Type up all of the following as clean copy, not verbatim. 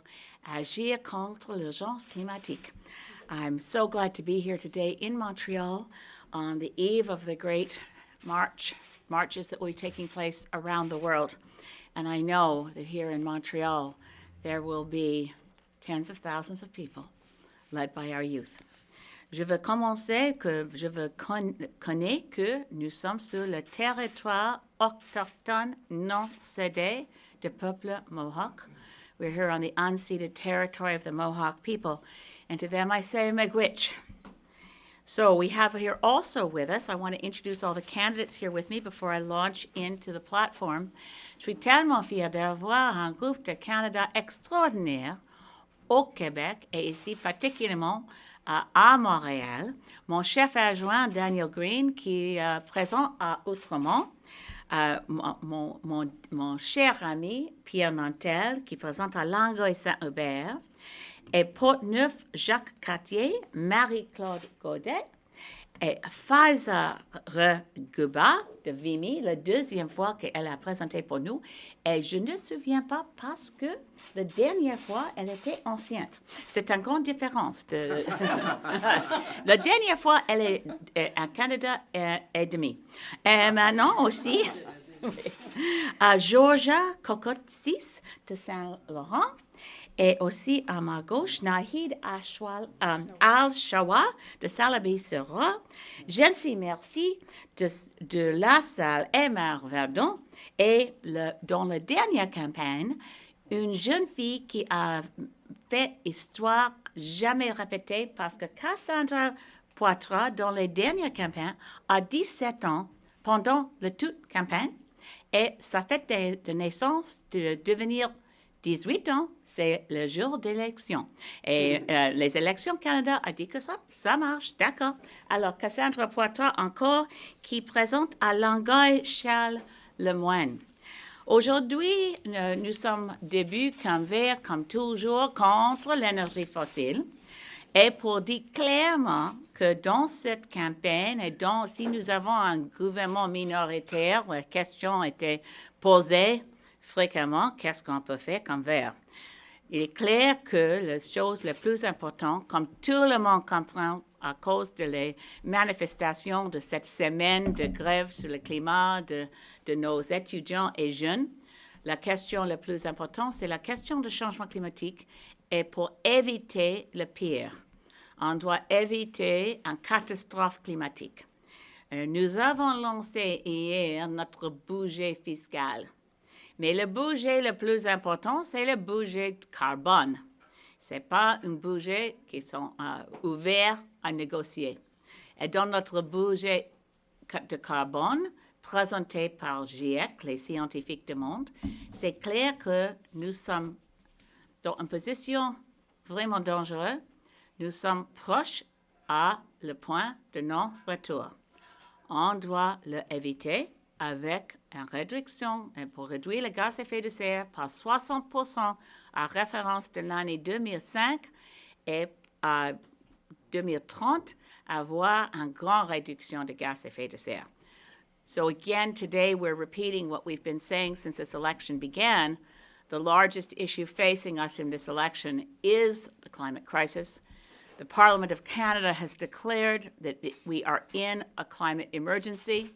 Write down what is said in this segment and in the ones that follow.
pour agir contre l'urgence climatique. I'm so glad to be here today in Montreal on the eve of the great marches that will be taking place around the world. And I know that here in Montreal, there will be tens of thousands of people led by our youth. Je veux commencer je veux connaître que nous sommes sur le territoire autochtone non cédé du peuple Mohawk. We're here on the unceded territory of the Mohawk people. And to them I say, Miigwech. So we have here also with us, I want to introduce all the candidates here with me before I launch into the platform. Je suis tellement fière d'avoir un groupe de candidats extraordinaires au Québec et ici particulièrement à Montréal. Mon chef adjoint Daniel Green qui est présent à Outremont. Mon cher ami Pierre Nantel qui présente à Longueuil-Saint-Hubert. Et Portneuf Jacques Cartier, Marie-Claude Godet et Faiza Guba de Vimy, la deuxième fois qu'elle a présenté pour nous. Et je ne me souviens pas parce que la dernière fois, elle était enceinte. C'est une grande différence. La dernière fois, elle est un Canada et demi. Et maintenant aussi, Georgia Kokotsis de Saint-Laurent. Et aussi à ma gauche, Nahid Al-Shawa de Salaberry-sur-Roi, Jency Merci de La Salle et Verdon, et dans la dernière campagne, une jeune fille qui a fait histoire jamais répétée parce que Cassandra Poitras, dans les dernières campagnes, a 17 ans pendant toute campagne, et sa fête de naissance de devenir 18 ans, c'est le jour d'élection. Et les élections Canada a dit que ça marche, d'accord. Alors, Cassandra Poitras encore, qui présente à Longueuil-Charles-le-Moine. Aujourd'hui, nous sommes début qu'envers, comme toujours, contre l'énergie fossile. Et pour dire clairement que dans cette campagne, et si nous avons un gouvernement minoritaire, la question était posée fréquemment, qu'est-ce qu'on peut faire comme vert? Il est clair que la chose la plus importante, comme tout le monde comprend à cause des manifestations de cette semaine de grève sur le climat de nos étudiants et jeunes, la question la plus importante, c'est la question du changement climatique et pour éviter le pire. On doit éviter une catastrophe climatique. Nous avons lancé hier notre budget fiscal. Mais le budget le plus important, c'est le budget de carbone. Ce n'est pas un budget qui sont ouverts à négocier. Et dans notre budget de carbone, présenté par GIEC, les scientifiques du monde, c'est clair que nous sommes dans une position vraiment dangereuse. Nous sommes proches à le point de non-retour. On doit l'éviter avec une réduction pour réduire les gaz à effet de serre par 60% à référence de l'année 2005 et à 2030, avoir une grande réduction de gaz à effet de serre. So again, today we're repeating what we've been saying since this election began. The largest issue facing us in this election is the climate crisis. The Parliament of Canada has declared that we are in a climate emergency.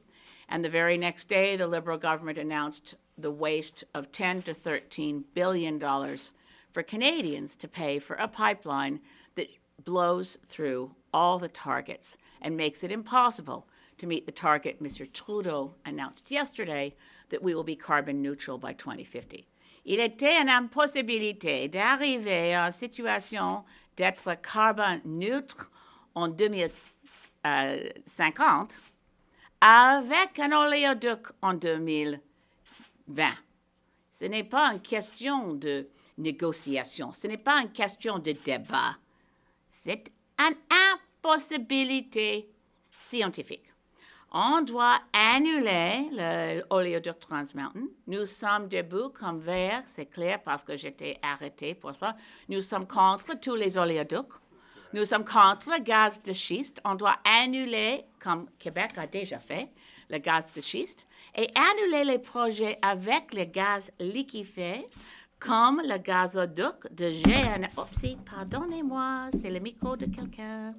And the very next day, the Liberal government announced the waste of $10 to $13 billion for Canadians to pay for a pipeline that blows through all the targets and makes it impossible to meet the target Mr. Trudeau announced yesterday that we will be carbon neutral by 2050. Il était une impossibilité d'arriver à une situation d'être carbone neutre en 2050 avec un oléoduc en 2020. Ce n'est pas une question de négociation, ce n'est pas une question de débat, c'est une impossibilité scientifique. On doit annuler l'oléoduc Trans Mountain. Nous sommes debout comme Verts, c'est clair parce que j'étais arrêtée pour ça. Nous sommes contre tous les oléoducs. Nous sommes contre le gaz de schiste. On doit annuler, comme Québec a déjà fait, le gaz de schiste et annuler les projets avec le gaz liquéfié comme le gazoduc de GNL. Oupsie, pardonnez-moi, c'est le micro de quelqu'un.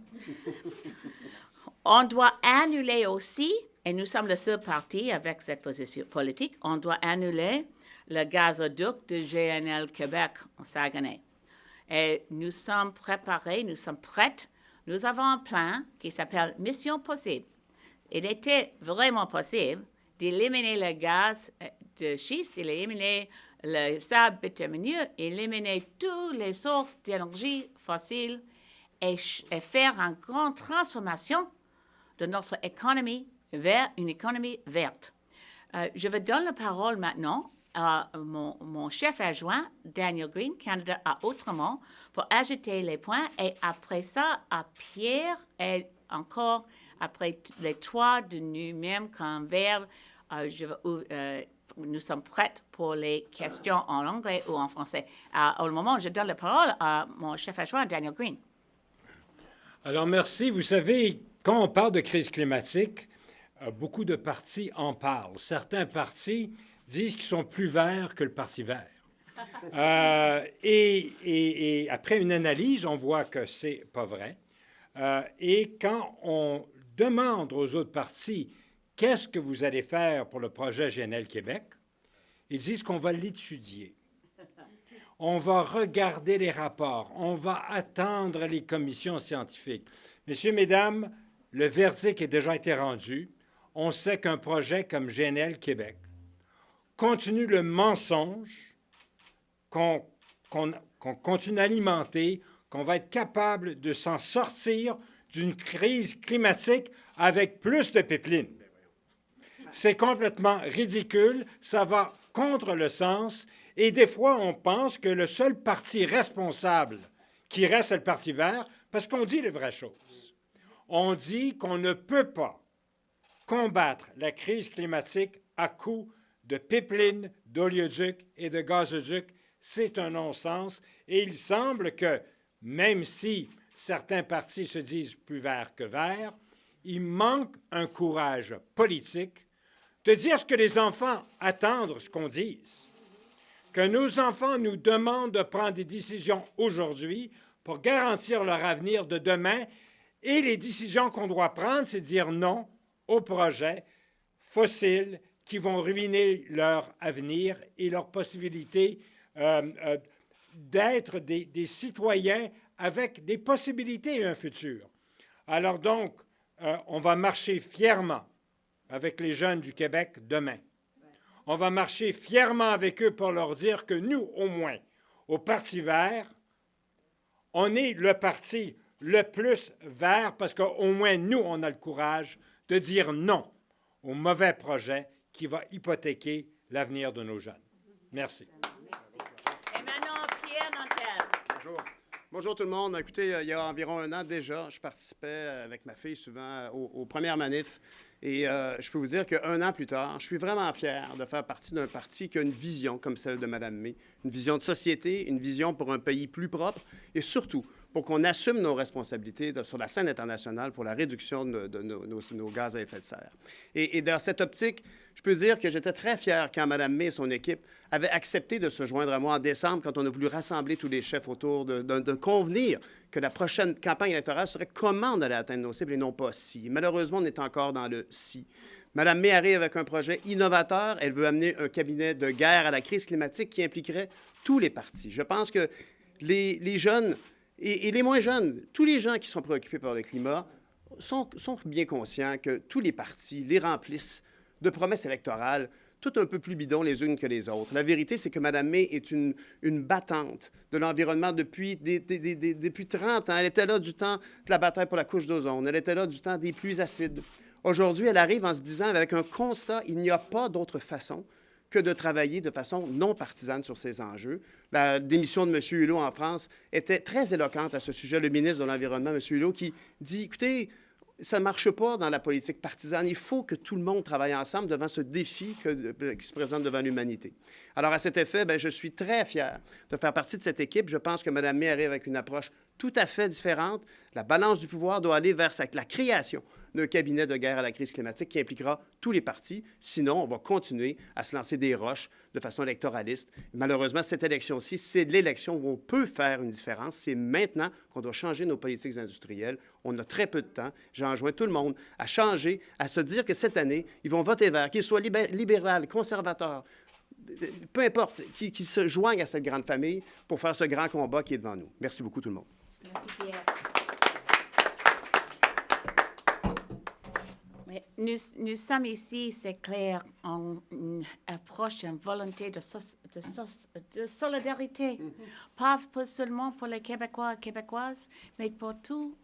On doit annuler aussi, et nous sommes le seul parti avec cette position politique, on doit annuler le gazoduc de GNL Québec au Saguenay. Et nous sommes préparés, nous sommes prêts. Nous avons un plan qui s'appelle Mission Possible. Il était vraiment possible d'éliminer le gaz de schiste, d'éliminer le sable bitumineux, éliminer toutes les sources d'énergie fossile et faire une grande transformation de notre économie vers une économie verte. Je vous donne la parole maintenant à mon chef adjoint, Daniel Green, candidat à Outremont, pour ajouter les points. Et après ça, à Pierre et encore après les trois de nous-mêmes comme vert, nous sommes prêts pour les questions en anglais ou en français. Au moment, je donne la parole à mon chef adjoint, Daniel Green. Alors, merci. Vous savez, quand on parle de crise climatique, beaucoup de partis en parlent. Certains partis disent qu'ils sont plus verts que le Parti vert. Et après une analyse, on voit que c'est pas vrai. Et quand on demande aux autres partis « Qu'est-ce que vous allez faire pour le projet GNL Québec? » ils disent qu'on va l'étudier. On va regarder les rapports. On va attendre les commissions scientifiques. Messieurs, mesdames, le verdict a déjà été rendu. On sait qu'un projet comme GNL Québec continue le mensonge qu'on continue d'alimenter, qu'on va être capable de s'en sortir d'une crise climatique avec plus de pipelines. C'est complètement ridicule, ça va contre le sens, et des fois, on pense que le seul parti responsable qui reste, c'est le Parti vert, parce qu'on dit les vraies choses. On dit qu'on ne peut pas combattre la crise climatique à coup de pipelines, d'oléoducs et de gazoducs. C'est un non-sens, et il semble que, même si certains partis se disent plus verts que verts, il manque un courage politique de dire ce que les enfants attendent, ce qu'on dise. Que nos enfants nous demandent de prendre des décisions aujourd'hui pour garantir leur avenir de demain. Et les décisions qu'on doit prendre, c'est dire non aux projets fossiles qui vont ruiner leur avenir et leur possibilité d'être des citoyens avec des possibilités et un futur. Alors donc, on va marcher fièrement avec les jeunes du Québec demain. On va marcher fièrement avec eux pour leur dire que nous, au moins, au Parti vert, on est le parti le plus vert parce qu'au moins, nous, on a le courage de dire non au mauvais projet qui va hypothéquer l'avenir de nos jeunes. Merci. Et maintenant, Pierre Nantel. Bonjour. Bonjour tout le monde. Écoutez, il y a environ un an déjà, je participais avec ma fille souvent aux premières manifs. Et je peux vous dire qu'un an plus tard, je suis vraiment fier de faire partie d'un parti qui a une vision comme celle de Mme May, une vision de société, une vision pour un pays plus propre et surtout pour qu'on assume nos responsabilités sur la scène internationale pour la réduction de nos gaz à effet de serre. Et dans cette optique, je peux dire que j'étais très fier quand Mme May et son équipe avaient accepté de se joindre à moi en décembre quand on a voulu rassembler tous les chefs autour de convenir que la prochaine campagne électorale serait comment on allait atteindre nos cibles et non pas si. Malheureusement, on est encore dans le si. Mme May arrive avec un projet innovateur. Elle veut amener un cabinet de guerre à la crise climatique qui impliquerait tous les partis. Je pense que les jeunes et les moins jeunes, tous les gens qui sont préoccupés par le climat sont bien conscients que tous les partis les remplissent de promesses électorales, toutes un peu plus bidons les unes que les autres. La vérité, c'est que Mme May est une battante de l'environnement depuis 30 ans. Elle était là du temps de la bataille pour la couche d'ozone. Elle était là du temps des pluies acides. Aujourd'hui, elle arrive en se disant, avec un constat, il n'y a pas d'autre façon que de travailler de façon non partisane sur ces enjeux. La démission de M. Hulot en France était très éloquente à ce sujet. Le ministre de l'Environnement, M. Hulot, qui dit, écoutez, ça ne marche pas dans la politique partisane. Il faut que tout le monde travaille ensemble devant ce défi qui se présente devant l'humanité. Alors, à cet effet, bien, je suis très fier de faire partie de cette équipe. Je pense que Mme May arrive avec une approche tout à fait différente. La balance du pouvoir doit aller vers la création d'un cabinet de guerre à la crise climatique qui impliquera tous les partis. Sinon, on va continuer à se lancer des roches de façon électoraliste. Malheureusement, cette élection-ci, c'est l'élection où on peut faire une différence. C'est maintenant qu'on doit changer nos politiques industrielles. On a très peu de temps. J'enjoins tout le monde à changer, à se dire que cette année, ils vont voter vert, qu'ils soient libéral, conservateurs, peu importe, qui se joignent à cette grande famille pour faire ce grand combat qui est devant nous. Merci beaucoup, tout le monde. Merci, Pierre. Nous sommes ici, c'est clair, en une approche, une volonté de solidarité, pas seulement pour les Québécois et Québécoises, mais pour tout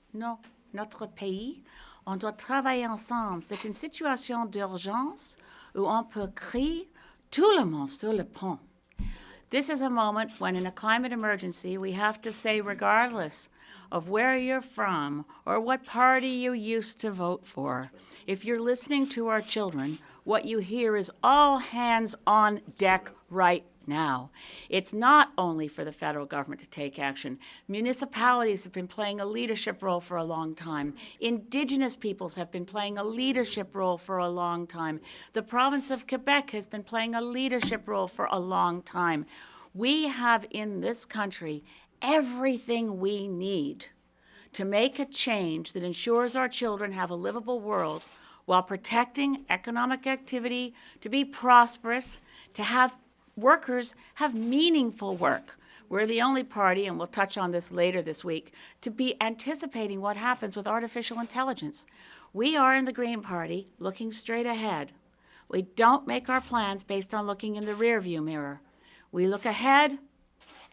notre pays. On doit travailler ensemble. C'est une situation d'urgence où on peut crier tout le monde sur le pont. This is a moment when in a climate emergency, we have to say, regardless of where you're from or what party you used to vote for, if you're listening to our children, what you hear is all hands on deck right now. It's not only for the federal government to take action. Municipalities have been playing a leadership role for a long time. Indigenous peoples have been playing a leadership role for a long time. The province of Quebec has been playing a leadership role for a long time. We have in this country everything we need to make a change that ensures our children have a livable world while protecting economic activity, to be prosperous, to have workers have meaningful work. We're the only party, and we'll touch on this later this week, to be anticipating what happens with artificial intelligence. We are in the Green Party looking straight ahead. We don't make our plans based on looking in the rearview mirror. We look ahead,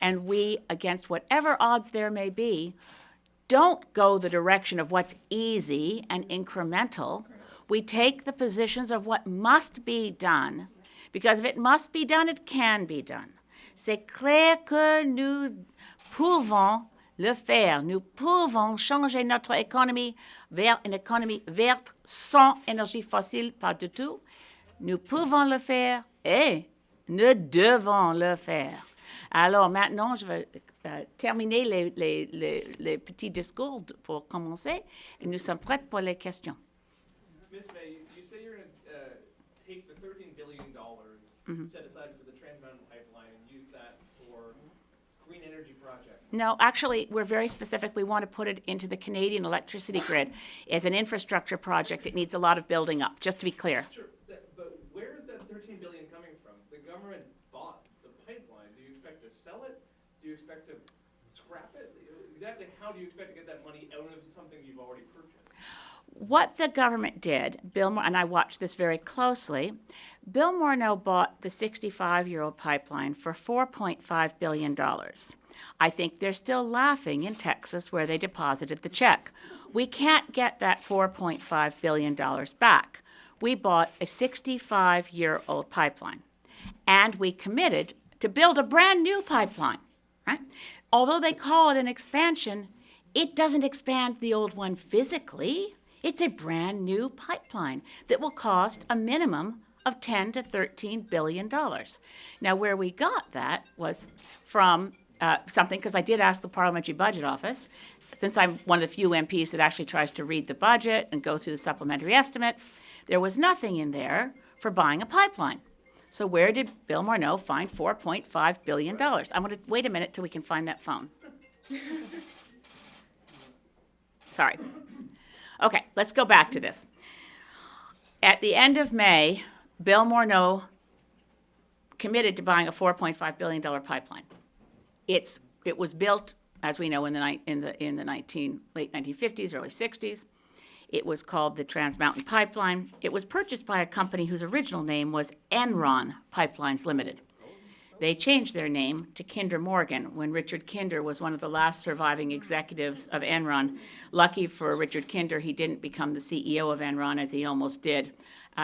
and we, against whatever odds there may be, don't go the direction of what's easy and incremental. We take the positions of what must be done, because if it must be done, it can be done. C'est clair que nous pouvons le faire. Nous pouvons changer notre économie vers une économie verte sans énergie fossile, pas du tout. Nous pouvons le faire et nous devons le faire. Alors maintenant, je vais terminer les petits discours pour commencer et nous sommes prêts pour les questions. Ms. May, you say you're going to take the $13 billion set aside for the Trans Mountain Pipeline and use that for green energy projects. No, actually, we're very specific. We want to put it into the Canadian electricity grid as an infrastructure project. It needs a lot of building up, just to be clear. Sure, but where is that $13 billion coming from? The government bought the pipeline. Do you expect to sell it? Do you expect to scrap it? Exactly how do you expect to get that money out of something you've already purchased? What the government did, and I watched this very closely, Bill Morneau bought the 65-year-old pipeline for $4.5 billion. I think they're still laughing in Texas where they deposited the check. We can't get that $4.5 billion back. We bought a 65-year-old pipeline, and we committed to build a brand new pipeline, right? Although they call it an expansion, it doesn't expand the old one physically. It's a brand new pipeline that will cost a minimum of $10 to $13 billion. Now, where we got that was from something, because I did ask the Parliamentary Budget Office, since I'm one of the few MPs that actually tries to read the budget and go through the supplementary estimates, there was nothing in there for buying a pipeline. So where did Bill Morneau find $4.5 billion? I'm going to wait a minute till we can find that phone. Sorry. Okay, let's go back to this. At the end of May, Bill Morneau committed to buying a $4.5 billion pipeline. It was built, as we know, in the late 1950s, early 60s. It was called the Trans Mountain Pipeline. It was purchased by a company whose original name was Enron Pipelines Limited. They changed their name to Kinder Morgan when Richard Kinder was one of the last surviving executives of Enron. Lucky for Richard Kinder, he didn't become the CEO of Enron, as he almost did.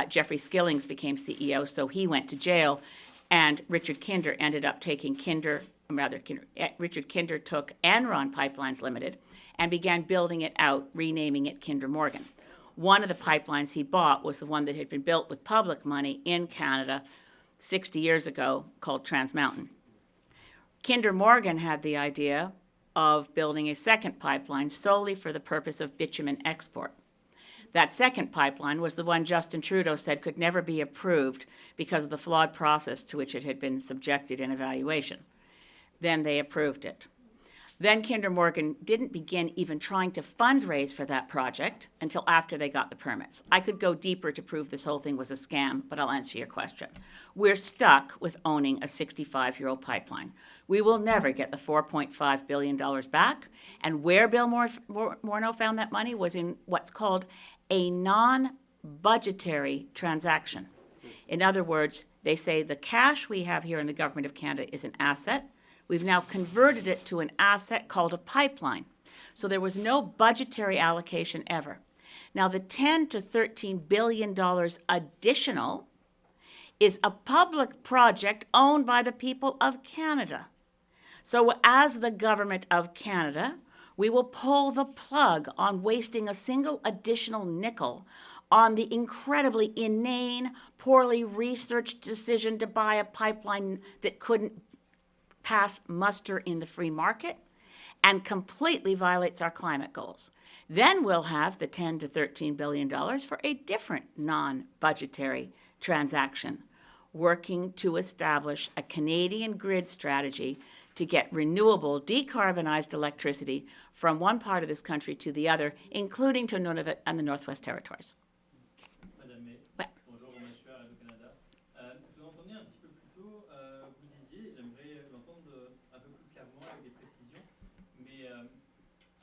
Jeffrey Skillings became CEO, so he went to jail, and Richard Kinder ended up taking Kinder Richard Kinder took Enron Pipelines Limited and began building it out, renaming it Kinder Morgan. One of the pipelines he bought was the one that had been built with public money in Canada 60 years ago, called Trans Mountain. Kinder Morgan had the idea of building a second pipeline solely for the purpose of bitumen export. That second pipeline was the one Justin Trudeau said could never be approved because of the flawed process to which it had been subjected in evaluation. Then they approved it. Then Kinder Morgan didn't begin even trying to fundraise for that project until after they got the permits. I could go deeper to prove this whole thing was a scam, but I'll answer your question. We're stuck with owning a 65-year-old pipeline. We will never get the $4.5 billion back, and where Bill Morneau found that money was in what's called a non-budgetary transaction. In other words, they say the cash we have here in the Government of Canada is an asset. We've now converted it to an asset called a pipeline. So there was no budgetary allocation ever. Now the $10 to $13 billion additional is a public project owned by the people of Canada. So as the Government of Canada, we will pull the plug on wasting a single additional nickel on the incredibly inane, poorly researched decision to buy a pipeline that couldn't pass muster in the free market and completely violates our climate goals. Then we'll have the $10 to $13 billion for a different non-budgetary transaction, working to establish a Canadian grid strategy to get renewable, decarbonized electricity from one part of this country to the other, including to Nunavut and the Northwest Territories. Madame May, bonjour, Romain Schwer, Radio-Canada. Je vous entendais un petit peu plus tôt, vous disiez, j'aimerais l'entendre un peu plus clairement avec des précisions, mais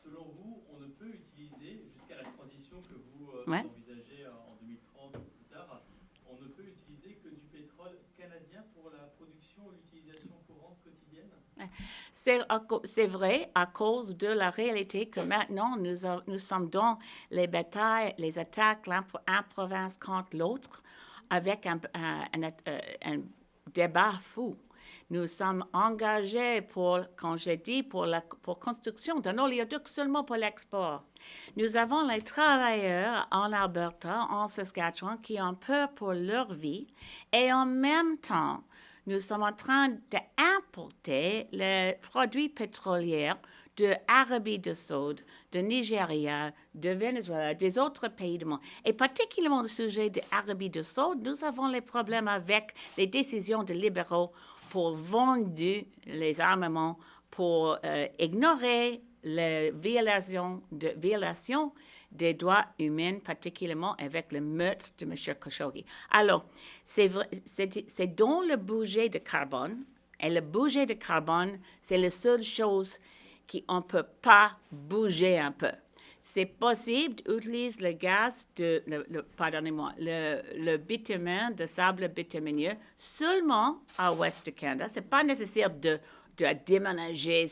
selon vous, on ne peut utiliser, jusqu'à la transition que vous envisagez en 2030 ou plus tard, on ne peut utiliser que du pétrole canadien pour la production ou l'utilisation courante quotidienne? C'est vrai à cause de la réalité que maintenant nous sommes dans les batailles, les attaques, un province contre l'autre, avec un débat fou. Nous sommes engagés pour, comme j'ai dit, pour construction d'un oléoduc seulement pour l'export. Nous avons les travailleurs en Alberta, en Saskatchewan, qui ont peur pour leur vie et en même temps, nous sommes en train d'importer les produits pétroliers de Arabie du Sud, de Nigeria, de Venezuela, des autres pays du monde. Et particulièrement le sujet de l'Arabie du Sud, nous avons les problèmes avec les décisions des libéraux pour vendre les armements, pour ignorer les violations des droits humains, particulièrement avec le meurtre de M. Khashoggi. Alors, c'est dans le budget de carbone, et le budget de carbone, c'est la seule chose qu'on ne peut pas bouger un peu. C'est possible d'utiliser le gaz, le bitumen, de sable bitumineux, seulement à l'ouest du Canada. Ce n'est pas nécessaire de déménager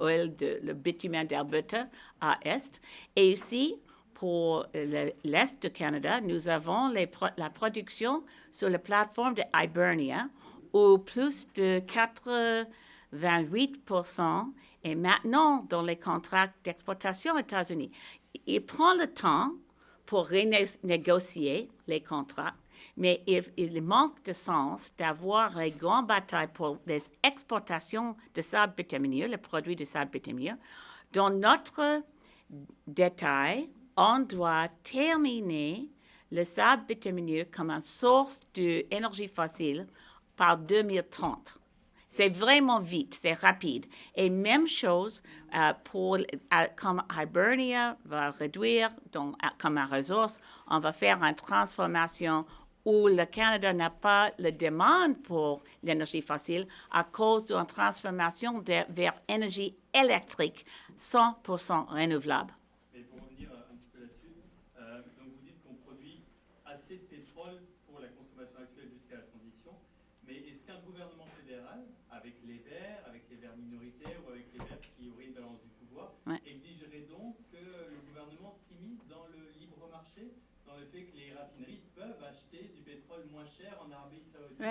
le bitumen d'Alberta à l'est. Et ici, pour l'est du Canada, nous avons la production sur la plateforme de Hibernia, où plus de 88% est maintenant dans les contrats d'exploitation aux États-Unis. Il prend le temps pour renégocier les contrats, mais il manque de sens d'avoir les grandes batailles pour les exportations de sable bitumineux, le produit de sable bitumineux. Dans notre détail, on doit terminer le sable bitumineux comme une source d'énergie fossile par 2030. C'est vraiment vite, c'est rapide. Et même chose comme Hibernia va réduire comme une ressource, on va faire une transformation où le Canada n'a pas la demande pour l'énergie fossile à cause d'une transformation vers énergie électrique 100% renouvelable. Mais pour revenir un petit peu là-dessus, donc vous dites qu'on produit assez de pétrole pour la consommation actuelle jusqu'à la transition, mais est-ce qu'un gouvernement fédéral, avec les Verts minoritaires ou avec les Verts qui auraient une balance du pouvoir, exigerait donc que le gouvernement s'immisce dans le libre marché, dans le fait que les raffineries peuvent acheter du pétrole moins cher en Arabie Saoudite, au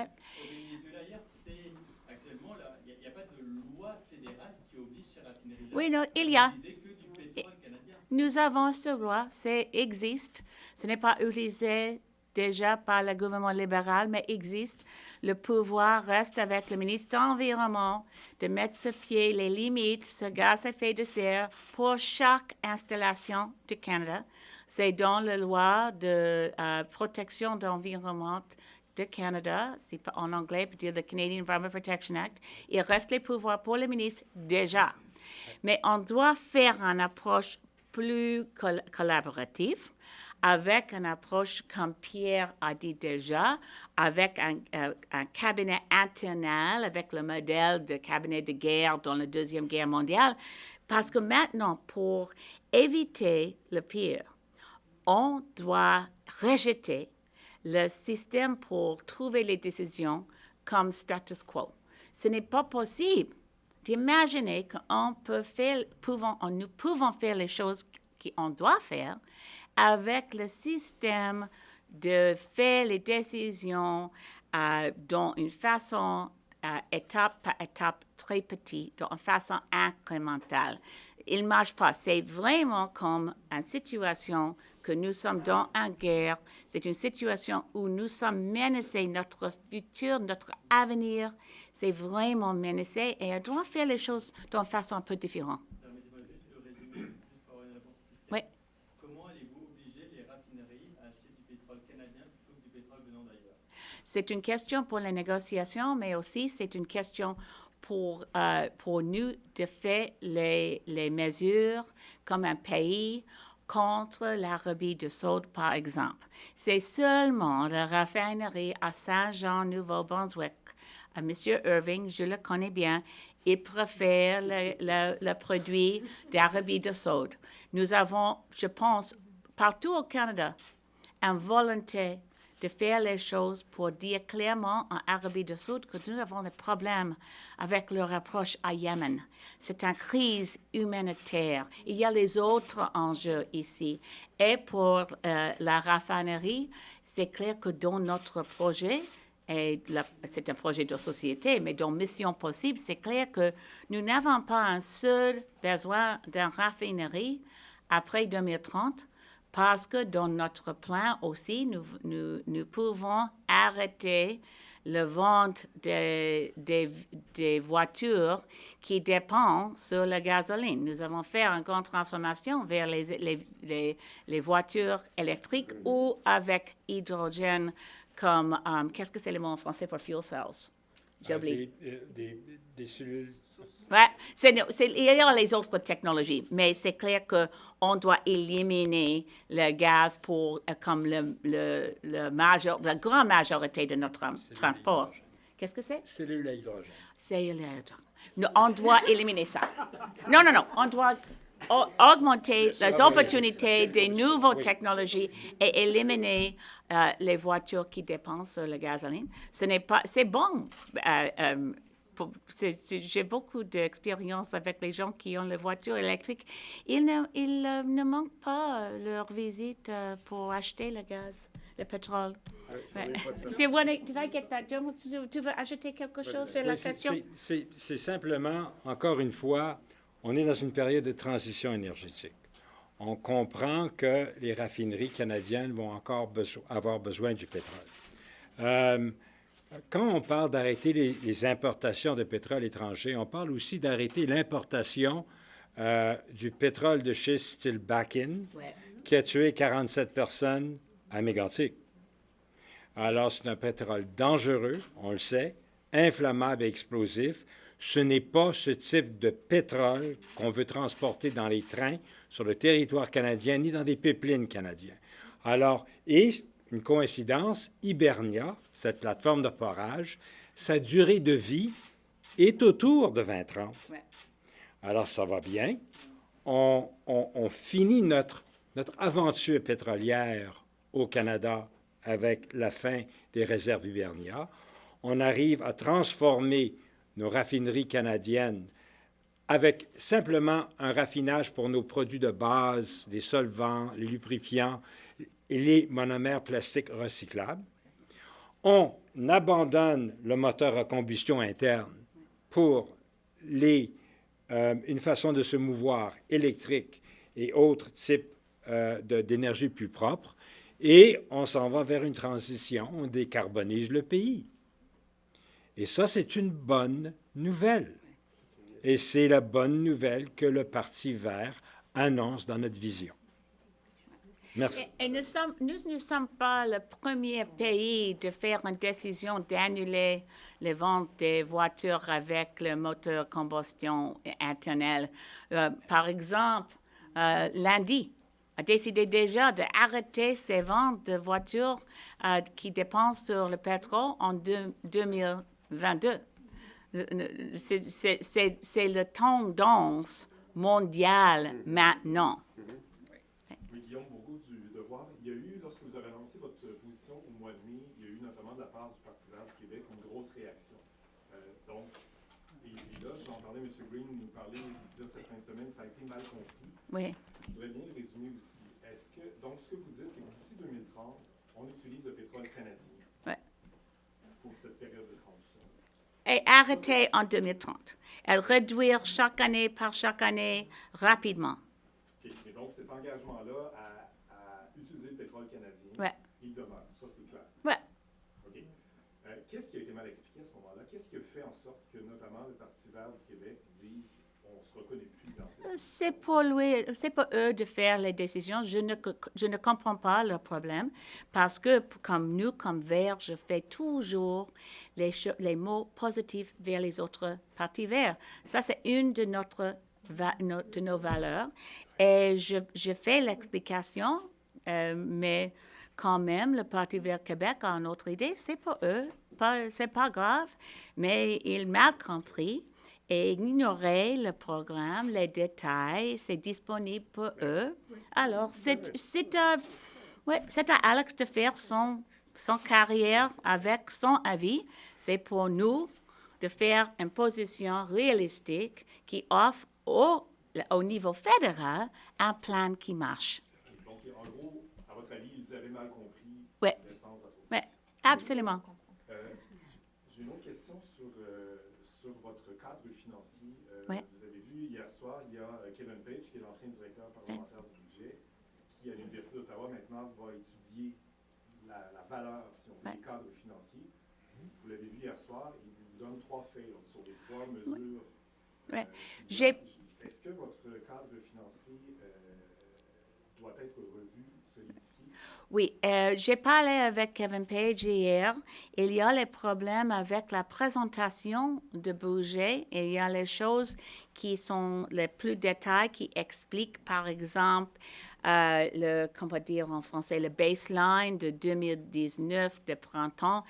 Venezuela hier, c'est actuellement actuellement, il n'y a pas de loi fédérale qui oblige ces raffineries-là Oui, non, il y a. à utiliser que du pétrole canadien. Nous avons ce droit, ça existe. Ce n'est pas utilisé déjà par le gouvernement libéral, mais existe. Le pouvoir reste avec le ministre de l'Environnement de mettre sur pied les limites sur gaz à effet de serre pour chaque installation du Canada. C'est dans la loi de protection de l'environnement du Canada, c'est en anglais, peut dire le Canadian Environment Protection Act. Il reste les pouvoirs pour le ministre déjà. Mais on doit faire une approche plus collaborative, avec une approche, comme Pierre a dit déjà, avec un cabinet international, avec le modèle de cabinet de guerre dans la Deuxième Guerre mondiale. Parce que maintenant, pour éviter le pire, on doit rejeter le système pour trouver les décisions comme status quo. Ce n'est pas possible d'imaginer qu'on nous pouvons faire les choses qu'on doit faire avec le système de faire les décisions dans une façon étape par étape très petite, dans une façon incrémentale. Il ne marche pas. C'est vraiment comme une situation que nous sommes dans une guerre. C'est une situation où nous sommes menacés. Notre futur, notre avenir, c'est vraiment menacé et on doit faire les choses d'une façon un peu différente. Permettez-moi juste de résumer, juste pour avoir une réponse plus Oui. claire. Comment allez-vous obliger les raffineries à acheter du pétrole canadien plutôt que du pétrole venant d'ailleurs? C'est une question pour la négociation, mais aussi c'est une question pour nous de faire les mesures comme un pays contre l'arabie de soude, par exemple. C'est seulement la raffinerie à Saint-Jean, Nouveau-Brunswick. M. Irving, je le connais bien, il préfère le produit d'Arabie de soude. Nous avons, je pense, partout au Canada, une volonté de faire les choses pour dire clairement en Arabie du Sud que nous avons des problèmes avec leur approche à Yémen. C'est une crise humanitaire. Il y a les autres enjeux ici. Et pour la raffinerie, c'est clair que dans notre projet, c'est un projet de société, mais dans Mission Possible, c'est clair que nous n'avons pas un seul besoin d'une raffinerie après 2030, parce que dans notre plan aussi, nous pouvons arrêter la vente des voitures qui dépendent sur la gasoline. Nous avons fait une grande transformation vers les voitures électriques ou avec hydrogène comme, qu'est-ce que c'est le mot en français pour fuel cells? J'ai oublié. Des cellules. Ouais, il y a les autres technologies, mais c'est clair qu'on doit éliminer le gaz pour, comme la grande majorité de notre transport. Qu'est-ce que c'est? Cellules à hydrogène. Cellules à hydrogène. Non, on doit éliminer ça. Non, on doit augmenter les opportunités des nouvelles technologies et éliminer les voitures qui dépendent sur la gasoline. C'est bon. J'ai beaucoup d'expérience avec les gens qui ont les voitures électriques. Ils ne manquent pas leur visite pour acheter le gaz, le pétrole. Tu veux ajouter quelque chose sur la question? C'est simplement, encore une fois, on est dans une période de transition énergétique. On comprend que les raffineries canadiennes vont encore avoir besoin du pétrole. Quand on parle d'arrêter les importations de pétrole étranger, on parle aussi d'arrêter l'importation du pétrole de schiste style Bakken, qui a tué 47 personnes à Mégantic. Alors, c'est un pétrole dangereux, on le sait, inflammable et explosif. Ce n'est pas ce type de pétrole qu'on veut transporter dans les trains sur le territoire canadien, ni dans des pipelines canadiens. Alors, une coïncidence, Hibernia, cette plateforme de forage, sa durée de vie est autour de 20-30. Ouais. Alors, ça va bien. On finit notre aventure pétrolière au Canada avec la fin des réserves Hibernia. On arrive à transformer nos raffineries canadiennes avec simplement un raffinage pour nos produits de base, les solvants, les lubrifiants et les monomères plastiques recyclables. On abandonne le moteur à combustion interne pour une façon de se mouvoir électrique et autres types d'énergie plus propre. Et on s'en va vers une transition, on décarbonise le pays. Et ça, c'est une bonne nouvelle. Et c'est la bonne nouvelle que le Parti vert annonce dans notre vision. Merci. Et nous ne sommes pas le premier pays de faire une décision d'annuler les ventes des voitures avec le moteur combustion interne. Par exemple, lundi, a décidé déjà d'arrêter ses ventes de voitures qui dépensent sur le pétrole en 2022. C'est la tendance mondiale maintenant. Oui, Guillaume Bourgault du Devoir. Il y a eu, lorsque vous avez annoncé votre position au mois de mai, il y a eu notamment de la part du Parti vert du Québec une grosse réaction. Et là, j'entendais M. Green nous parler, dire cette fin de semaine, ça a été mal compris. Oui. Je voudrais bien le résumer aussi. Donc, ce que vous dites, c'est que d'ici 2030, on utilise le pétrole canadien pour cette période de transition. Et arrêter en 2030. Et réduire chaque année par chaque année rapidement. OK. Et donc, cet engagement-là à utiliser le pétrole canadien, il demeure. Ça, c'est clair. Oui. OK. Qu'est-ce qui a été mal expliqué à ce moment-là? Qu'est-ce qui a fait en sorte que, notamment, le Parti vert du Québec dise on ne se reconnaît plus dans cette... C'est pour eux de faire les décisions. Je ne comprends pas le problème parce que, comme nous, comme Verts, je fais toujours les mots positifs vers les autres partis verts. Ça, c'est une de nos valeurs. Et je fais l'explication, mais quand même, le Parti vert Québec a une autre idée. C'est pour eux. C'est pas grave, mais ils m'ont compris. Et ignorer le programme, les détails, c'est disponible pour eux. Alors, c'est à Alex de faire son carrière avec son avis. C'est pour nous de faire une position réalistique qui offre au niveau fédéral un plan qui marche. Donc, en gros, à votre avis, ils avaient mal compris l'essence de la proposition. Oui, absolument. J'ai une autre question sur votre cadre financier. Oui. Vous avez vu hier soir, il y a Kevin Page, qui est l'ancien directeur parlementaire du budget, qui, à l'Université d'Ottawa, maintenant, va étudier la valeur, si on veut, des cadres financiers. Vous l'avez vu hier soir, il vous donne 3 faits sur les 3 mesures. Est-ce que votre cadre financier doit être revu, solidifié? Oui, j'ai parlé avec Kevin Page hier. Il y a les problèmes avec la présentation de budget. Il y a les choses qui sont les plus détails, qui expliquent, par exemple, comment dire en français, le baseline de 2019 de printemps.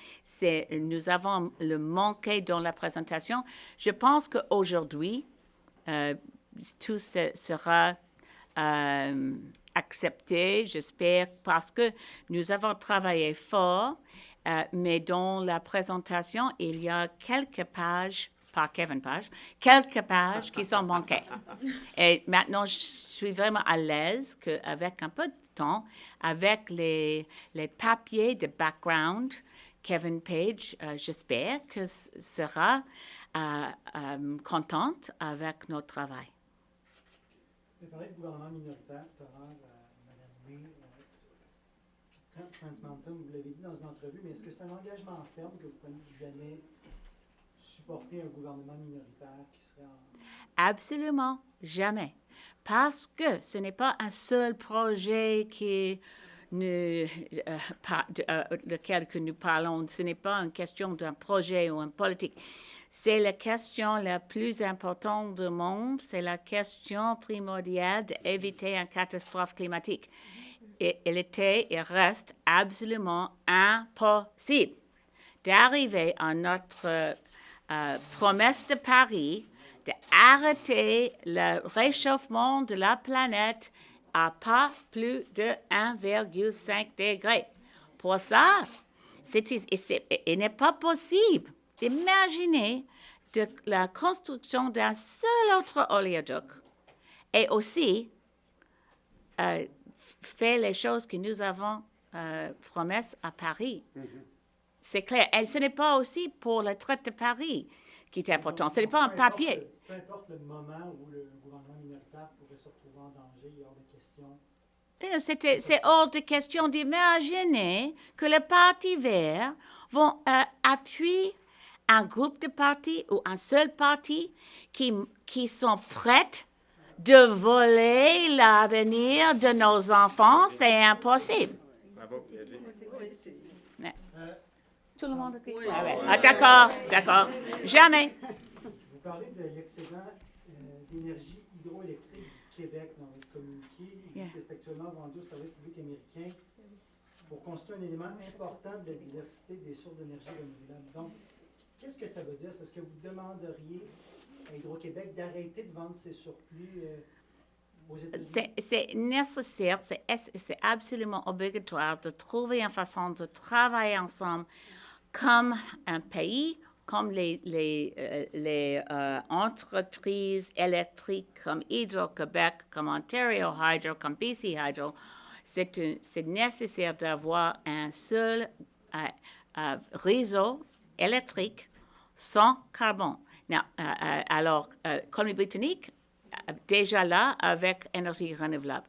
Nous avons le manqué dans la présentation. Je pense qu'aujourd'hui, tout sera accepté, j'espère, parce que nous avons travaillé fort, mais dans la présentation, il y a quelques pages, pas Kevin Page, quelques pages qui sont manquées. Et maintenant, je suis vraiment à l'aise qu'avec un peu de temps, avec les papiers de background, Kevin Page, j'espère que sera contente avec notre travail. Vous avez parlé de gouvernement minoritaire tout à l'heure, Mme May, puis Trans Mountain, vous l'avez dit dans une entrevue, mais est-ce que c'est un engagement ferme que vous ne pouvez jamais supporter un gouvernement minoritaire qui serait en... Absolument jamais. Parce que ce n'est pas un seul projet lequel que nous parlons. Ce n'est pas une question d'un projet ou une politique. C'est la question la plus importante du monde. C'est la question primordiale d'éviter une catastrophe climatique. Et il était et reste absolument impossible d'arriver à notre promesse de Paris d'arrêter le réchauffement de la planète à pas plus de 1,5 degré. Pour ça, il n'est pas possible d'imaginer la construction d'un seul autre oléoduc et aussi faire les choses que nous avons promises à Paris. C'est clair. Et ce n'est pas aussi pour le traité de Paris qui est important. Ce n'est pas un papier. Peu importe le moment où le gouvernement minoritaire pourrait se retrouver en danger, il est hors de question. C'est hors de question d'imaginer que les partis verts vont appuyer un groupe de partis ou un seul parti qui sont prêts de voler l'avenir de nos enfants. C'est impossible. Bravo, bien dit. Tout le monde agree? D'accord. Jamais. Vous parlez de l'excédent d'énergie hydroélectrique du Québec dans votre communiqué. Yeah. C'est actuellement vendu au service public américain pour constituer un élément important de la diversité des sources d'énergie renouvelables. Donc, qu'est-ce que ça veut dire? Est-ce que vous demanderiez à Hydro-Québec d'arrêter de vendre ses surplus aux États-Unis? C'est nécessaire, c'est absolument obligatoire de trouver une façon de travailler ensemble comme un pays, comme les entreprises électriques comme Hydro-Québec, comme Ontario Hydro, comme BC Hydro. C'est nécessaire d'avoir un seul réseau électrique sans carbone. Alors, Colombie-Britannique, déjà là avec énergie renouvelable.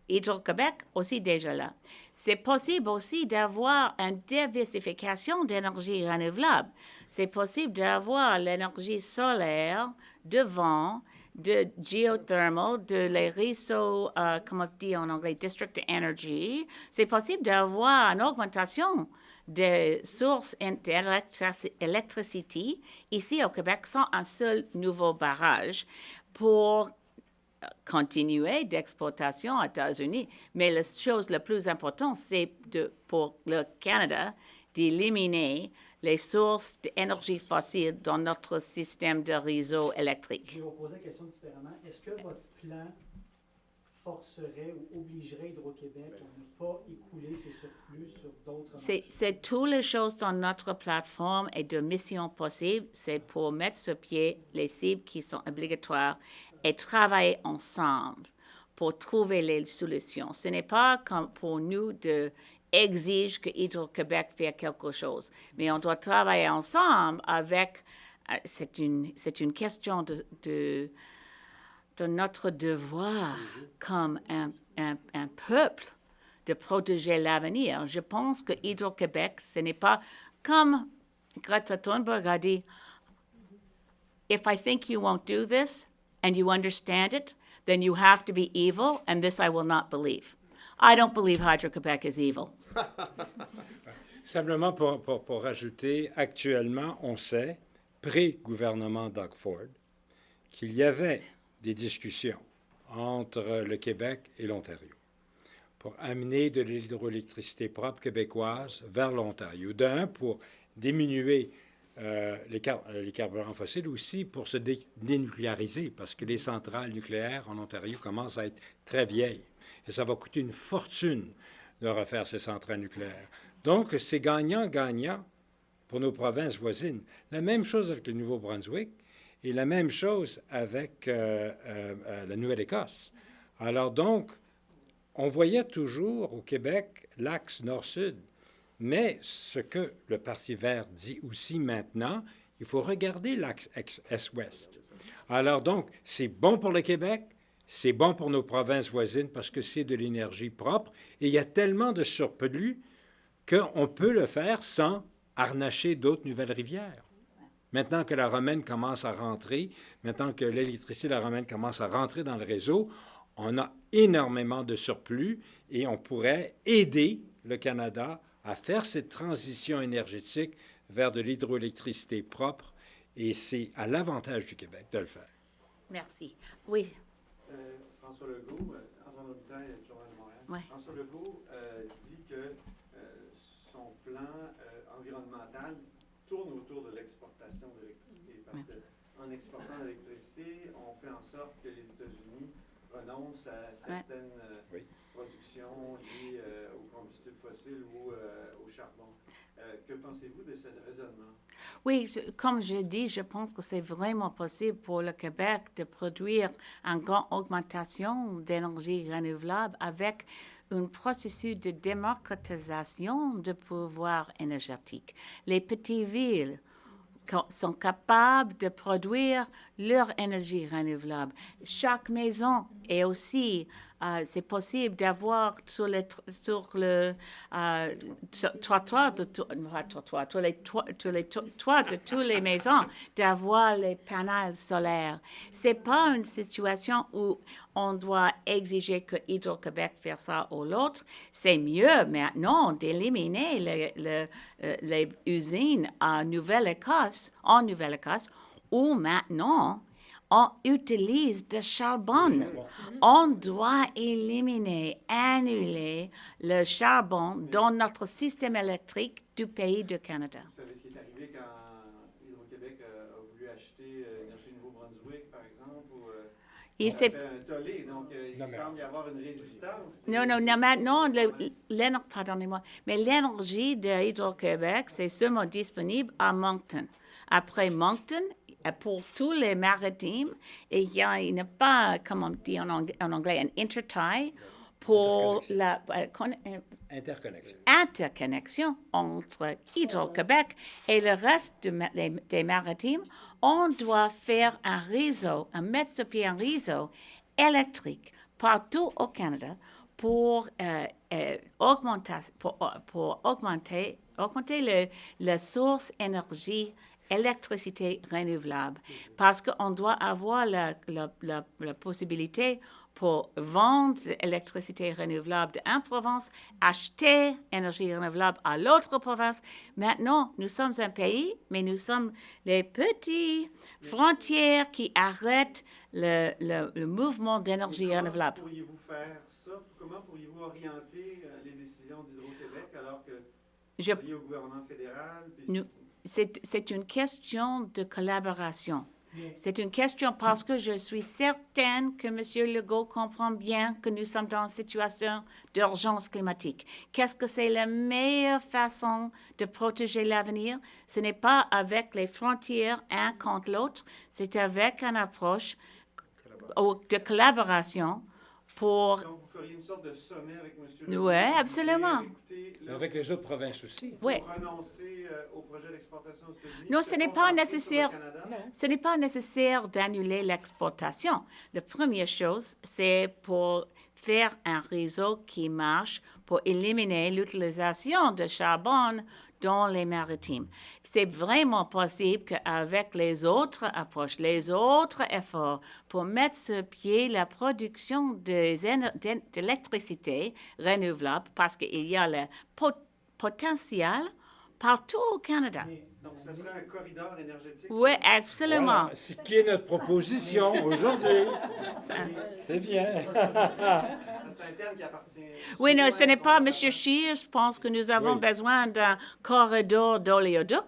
Hydro-Québec aussi déjà là. C'est possible aussi d'avoir une diversification d'énergie renouvelable. C'est possible d'avoir l'énergie solaire, de vent, de geothermal, de les réseaux, comme on dit en anglais, district energy. C'est possible d'avoir une augmentation des sources d'électricité ici au Québec sans un seul nouveau barrage pour continuer d'exportation aux États-Unis. Mais la chose la plus importante, c'est pour le Canada d'éliminer les sources d'énergie fossile dans notre système de réseau électrique. Je vais vous poser la question différemment. Est-ce que votre plan forcerait ou obligerait Hydro-Québec à ne pas écouler ses surplus sur d'autres marchés? C'est toutes les choses dans notre plateforme et de mission possible. C'est pour mettre sur pied les cibles qui sont obligatoires et travailler ensemble pour trouver les solutions. Ce n'est pas comme pour nous d'exiger que Hydro-Québec fasse quelque chose, mais on doit travailler ensemble avec... c'est une question de notre devoir comme un peuple de protéger l'avenir. Je pense que Hydro-Québec, ce n'est pas comme Greta Thunberg a dit, « If I think you won't do this, and you understand it, then you have to be evil, and this I will not believe. I don't believe Hydro-Québec is evil. Simplement pour rajouter, actuellement, on sait, pré-gouvernement Doug Ford, qu'il y avait des discussions entre le Québec et l'Ontario pour amener de l'hydroélectricité propre québécoise vers l'Ontario. D'un, pour diminuer les carburants fossiles, aussi pour se dénucléariser, parce que les centrales nucléaires en Ontario commencent à être très vieilles. Et ça va coûter une fortune de refaire ces centrales nucléaires. Donc, c'est gagnant-gagnant pour nos provinces voisines. La même chose avec le Nouveau-Brunswick et la même chose avec la Nouvelle-Écosse. Alors donc, on voyait toujours au Québec l'axe nord-sud. Mais ce que le Parti vert dit aussi maintenant, il faut regarder l'axe est-ouest. Alors donc, c'est bon pour le Québec, c'est bon pour nos provinces voisines parce que c'est de l'énergie propre et il y a tellement de surplus qu'on peut le faire sans harnacher d'autres nouvelles rivières. Maintenant que la Romaine commence à rentrer, maintenant que l'électricité de la Romaine commence à rentrer dans le réseau, on a énormément de surplus et on pourrait aider le Canada à faire cette transition énergétique vers de l'hydroélectricité propre, et c'est à l'avantage du Québec de le faire. Merci. Oui. François Legault, Antoine Robitaille, Journal de Montréal. Ouais. François Legault dit que son plan environnemental tourne autour de l'exportation d'électricité, parce qu'en exportant l'électricité, on fait en sorte que les États-Unis renoncent à certaines productions liées aux combustibles fossiles ou au charbon. Que pensez-vous de ce raisonnement? Oui, comme je dis, je pense que c'est vraiment possible pour le Québec de produire une grande augmentation d'énergie renouvelable avec un processus de démocratisation de pouvoir énergétique. Les petites villes sont capables de produire leur énergie renouvelable. Chaque maison est aussi, c'est possible d'avoir sur le toit de toutes les maisons, d'avoir les panels solaires. C'est pas une situation où on doit exiger que Hydro-Québec fasse ça ou l'autre. C'est mieux maintenant d'éliminer les usines en Nouvelle-Écosse, où maintenant on utilise du charbon. On doit annuler le charbon dans notre système électrique du pays du Canada. Vous savez ce qui est arrivé quand Hydro-Québec a voulu acheter Énergie Nouveau-Brunswick, par exemple, ou ça a fait un tollé, donc il semble y avoir une résistance. Non, maintenant, pardonnez-moi, mais l'énergie de Hydro-Québec, c'est seulement disponible à Moncton. Après Moncton, pour tous les maritimes, il n'y a pas, comme on dit en anglais, un intertie pour la interconnexion entre Hydro-Québec et le reste des maritimes. On doit faire mettre sur pied un réseau électrique partout au Canada pour augmenter la source énergie électricité renouvelable, parce qu'on doit avoir la possibilité pour vendre l'électricité renouvelable d'une province, acheter énergie renouvelable à l'autre province. Maintenant, nous sommes un pays, mais nous sommes les petites frontières qui arrêtent le mouvement d'énergie renouvelable. Comment pourriez-vous faire ça? Comment pourriez-vous orienter les décisions d'Hydro-Québec alors que vous seriez au gouvernement fédéral? C'est une question de collaboration. C'est une question parce que je suis certaine que M. Legault comprend bien que nous sommes dans une situation d'urgence climatique. Qu'est-ce que c'est la meilleure façon de protéger l'avenir? Ce n'est pas avec les frontières un contre l'autre, c'est avec une approche de collaboration pour... Donc, vous feriez une sorte de sommet avec M. Legault? Oui, absolument. Avec les autres provinces aussi. Oui. Pour renoncer au projet d'exportation aux États-Unis? Non, ce n'est pas nécessaire. Ce n'est pas nécessaire d'annuler l'exportation. La première chose, c'est pour faire un réseau qui marche pour éliminer l'utilisation de charbon dans les maritimes. C'est vraiment possible qu'avec les autres approches, les autres efforts pour mettre sur pied la production d'électricité renouvelable, parce qu'il y a le potentiel partout au Canada. Donc, ce serait un corridor énergétique? Oui, absolument. Voilà, ce qui est notre proposition aujourd'hui. C'est bien. C'est un terme qui appartient... Oui, non, ce n'est pas M. Scheer. Je pense que nous avons besoin d'un corridor d'oléoduc.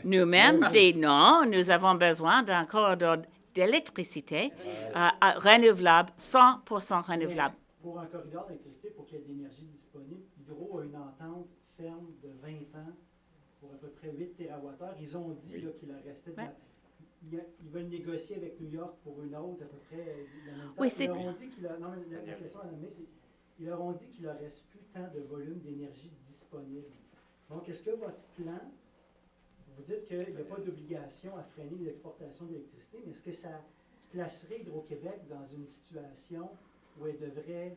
Nous-mêmes, non, nous avons besoin d'un corridor d'électricité renouvelable, 100% renouvelable. Pour un corridor d'électricité, pour qu'il y ait de l'énergie disponible, Hydro a une entente ferme de 20 ans pour à peu près 8 TWh. Ils ont dit qu'il leur restait... Ils veulent négocier avec New York pour une autre à peu près la même temps. Ils leur ont dit qu'il la question à nommer, c'est ils leur ont dit qu'il leur reste plus tant de volume d'énergie disponible. Donc, est-ce que votre plan, vous dites qu'il n'y a pas d'obligation à freiner les exportations d'électricité, mais est-ce que ça placerait Hydro-Québec dans une situation où elle devrait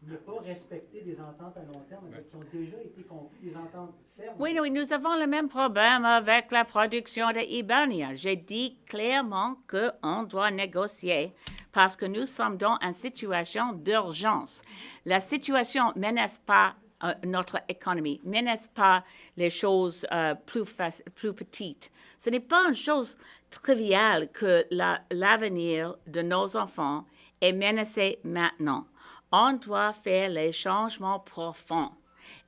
ne pas respecter des ententes à long terme qui ont déjà été conclues, des ententes fermes? Oui, nous avons le même problème avec la production de Hibernia. J'ai dit clairement qu'on doit négocier parce que nous sommes dans une situation d'urgence. La situation ne menace pas notre économie, ne menace pas les choses plus petites. Ce n'est pas une chose triviale que l'avenir de nos enfants est menacé maintenant. On doit faire les changements profonds.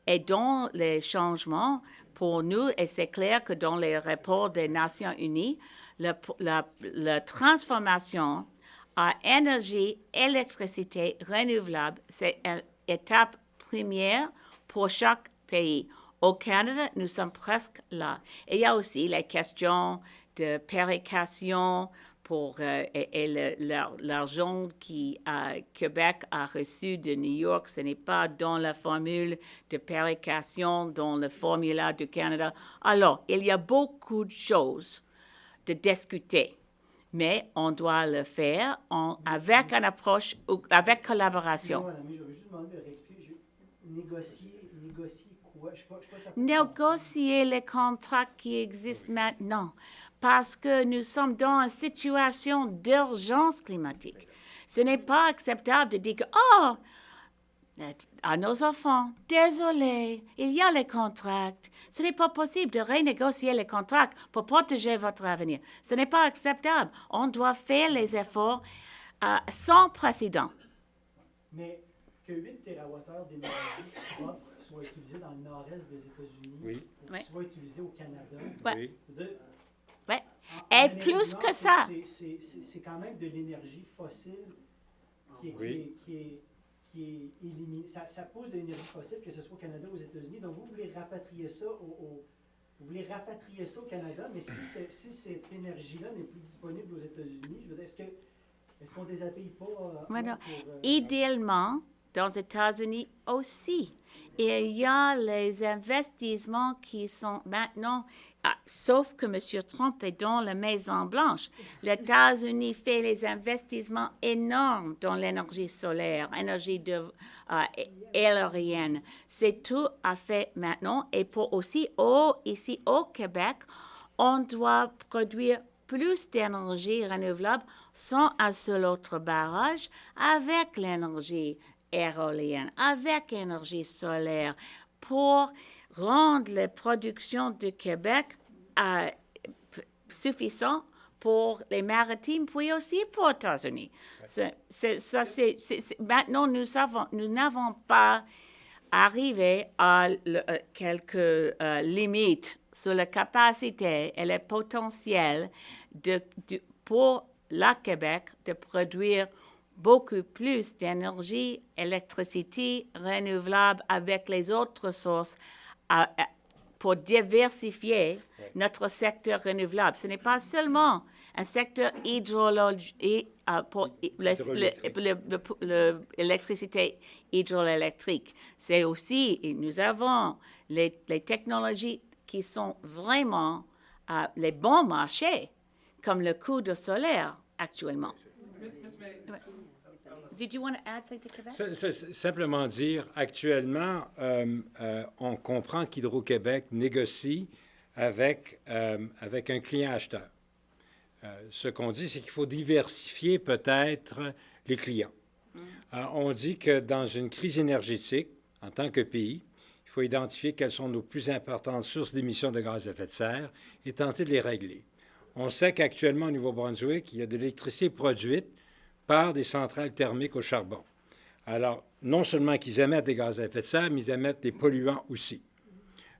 Et dans les changements, pour nous, et c'est clair que dans les rapports des Nations Unies, la transformation à énergie, électricité renouvelable, c'est une étape première pour chaque pays. Au Canada, nous sommes presque là. Et il y a aussi les questions de péréquation pour l'argent que Québec a reçu de New York. Ce n'est pas dans la formule de péréquation, dans le formulaire du Canada. Alors, il y a beaucoup de choses de discuter, mais on doit le faire avec une approche, avec collaboration. Madame, je vais juste demander de réexpliquer. Négocier quoi? Je sais pas ça. Négocier les contrats qui existent maintenant, parce que nous sommes dans une situation d'urgence climatique. Ce n'est pas acceptable de dire que, oh, à nos enfants, désolé, il y a les contrats. Ce n'est pas possible de renégocier les contrats pour protéger votre avenir. Ce n'est pas acceptable. On doit faire les efforts sans précédent. Mais que 8 TWh d'énergie propre soient utilisés dans le nord-est des États-Unis, Oui. ou soient utilisés au Canada, Ouais. je veux dire, Ouais. en Et Amérique plus du Nord, que ça. c'est quand même de l'énergie fossile qui est éliminée. Ça pose de l'énergie fossile, que ce soit au Canada ou aux États-Unis. Donc, vous voulez rapatrier ça au Canada, mais si cette énergie-là n'est plus disponible aux États-Unis, je veux dire, est-ce qu'on ne déshabille pas? Idéalement, dans les États-Unis aussi, il y a les investissements qui sont maintenant, sauf que M. Trump est dans la Maison-Blanche. Les États-Unis fait les investissements énormes dans l'énergie solaire, énergie aérienne. C'est tout à fait maintenant. Et pour aussi, ici au Québec, on doit produire plus d'énergie renouvelable sans un seul autre barrage avec l'énergie éolienne, avec l'énergie solaire, pour rendre la production du Québec suffisante pour les maritimes, puis aussi pour les États-Unis. Maintenant, nous n'avons pas arrivé à quelques limites sur la capacité et le potentiel pour le Québec de produire beaucoup plus d'énergie, électricité renouvelable avec les autres sources pour diversifier notre secteur renouvelable. Ce n'est pas seulement un secteur hydrologique pour l'électricité hydroélectrique. C'est aussi, nous avons les technologies qui sont vraiment les bons marchés, comme le coût de solaire actuellement. Did you want to add something to that? Simplement dire, actuellement, on comprend qu'Hydro-Québec négocie avec un client acheteur. Ce qu'on dit, c'est qu'il faut diversifier peut-être les clients. On dit que dans une crise énergétique, en tant que pays, il faut identifier quelles sont nos plus importantes sources d'émissions de gaz à effet de serre et tenter de les régler. On sait qu'actuellement, au Nouveau-Brunswick, il y a de l'électricité produite par des centrales thermiques au charbon. Alors, non seulement qu'ils émettent des gaz à effet de serre, mais ils émettent des polluants aussi.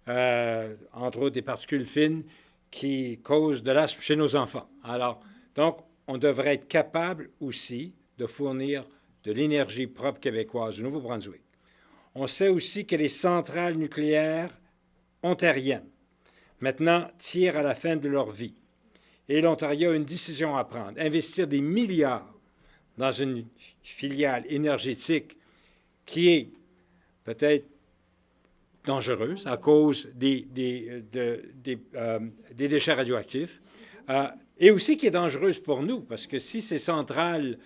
Entre autres, des particules fines qui causent de l'asthme chez nos enfants. Alors, donc, on devrait être capable aussi de fournir de l'énergie propre québécoise au Nouveau-Brunswick. On sait aussi que les centrales nucléaires ontariennes, maintenant, tirent à la fin de leur vie. Et l'Ontario a une décision à prendre, investir des milliards dans une filiale énergétique qui est peut-être dangereuse à cause des déchets radioactifs, et aussi qui est dangereuse pour nous, parce que si ces centrales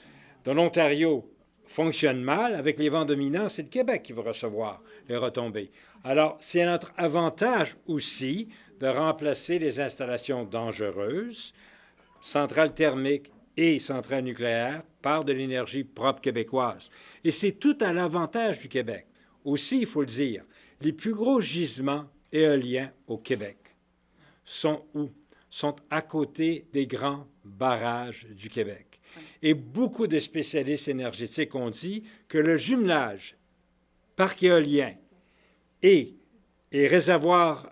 de l'Ontario fonctionnent mal, avec les vents dominants, c'est le Québec qui va recevoir les retombées. Alors, c'est notre avantage aussi de remplacer les installations dangereuses, centrales thermiques et centrales nucléaires, par de l'énergie propre québécoise. Et c'est tout à l'avantage du Québec. Aussi, il faut le dire, les plus gros gisements éoliens au Québec sont où? Sont à côté des grands barrages du Québec. Et beaucoup de spécialistes énergétiques ont dit que le jumelage parc éolien et réservoir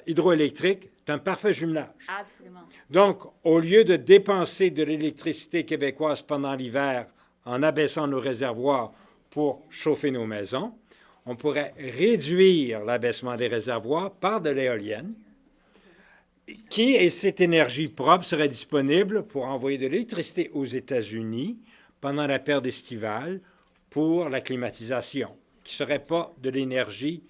hydroélectrique, c'est un parfait jumelage. Absolument. Donc, au lieu de dépenser de l'électricité québécoise pendant l'hiver en abaissant nos réservoirs pour chauffer nos maisons, on pourrait réduire l'abaissement des réservoirs par de l'éolienne, et cette énergie propre serait disponible pour envoyer de l'électricité aux États-Unis pendant la période estivale pour la climatisation, qui ne serait pas de l'énergie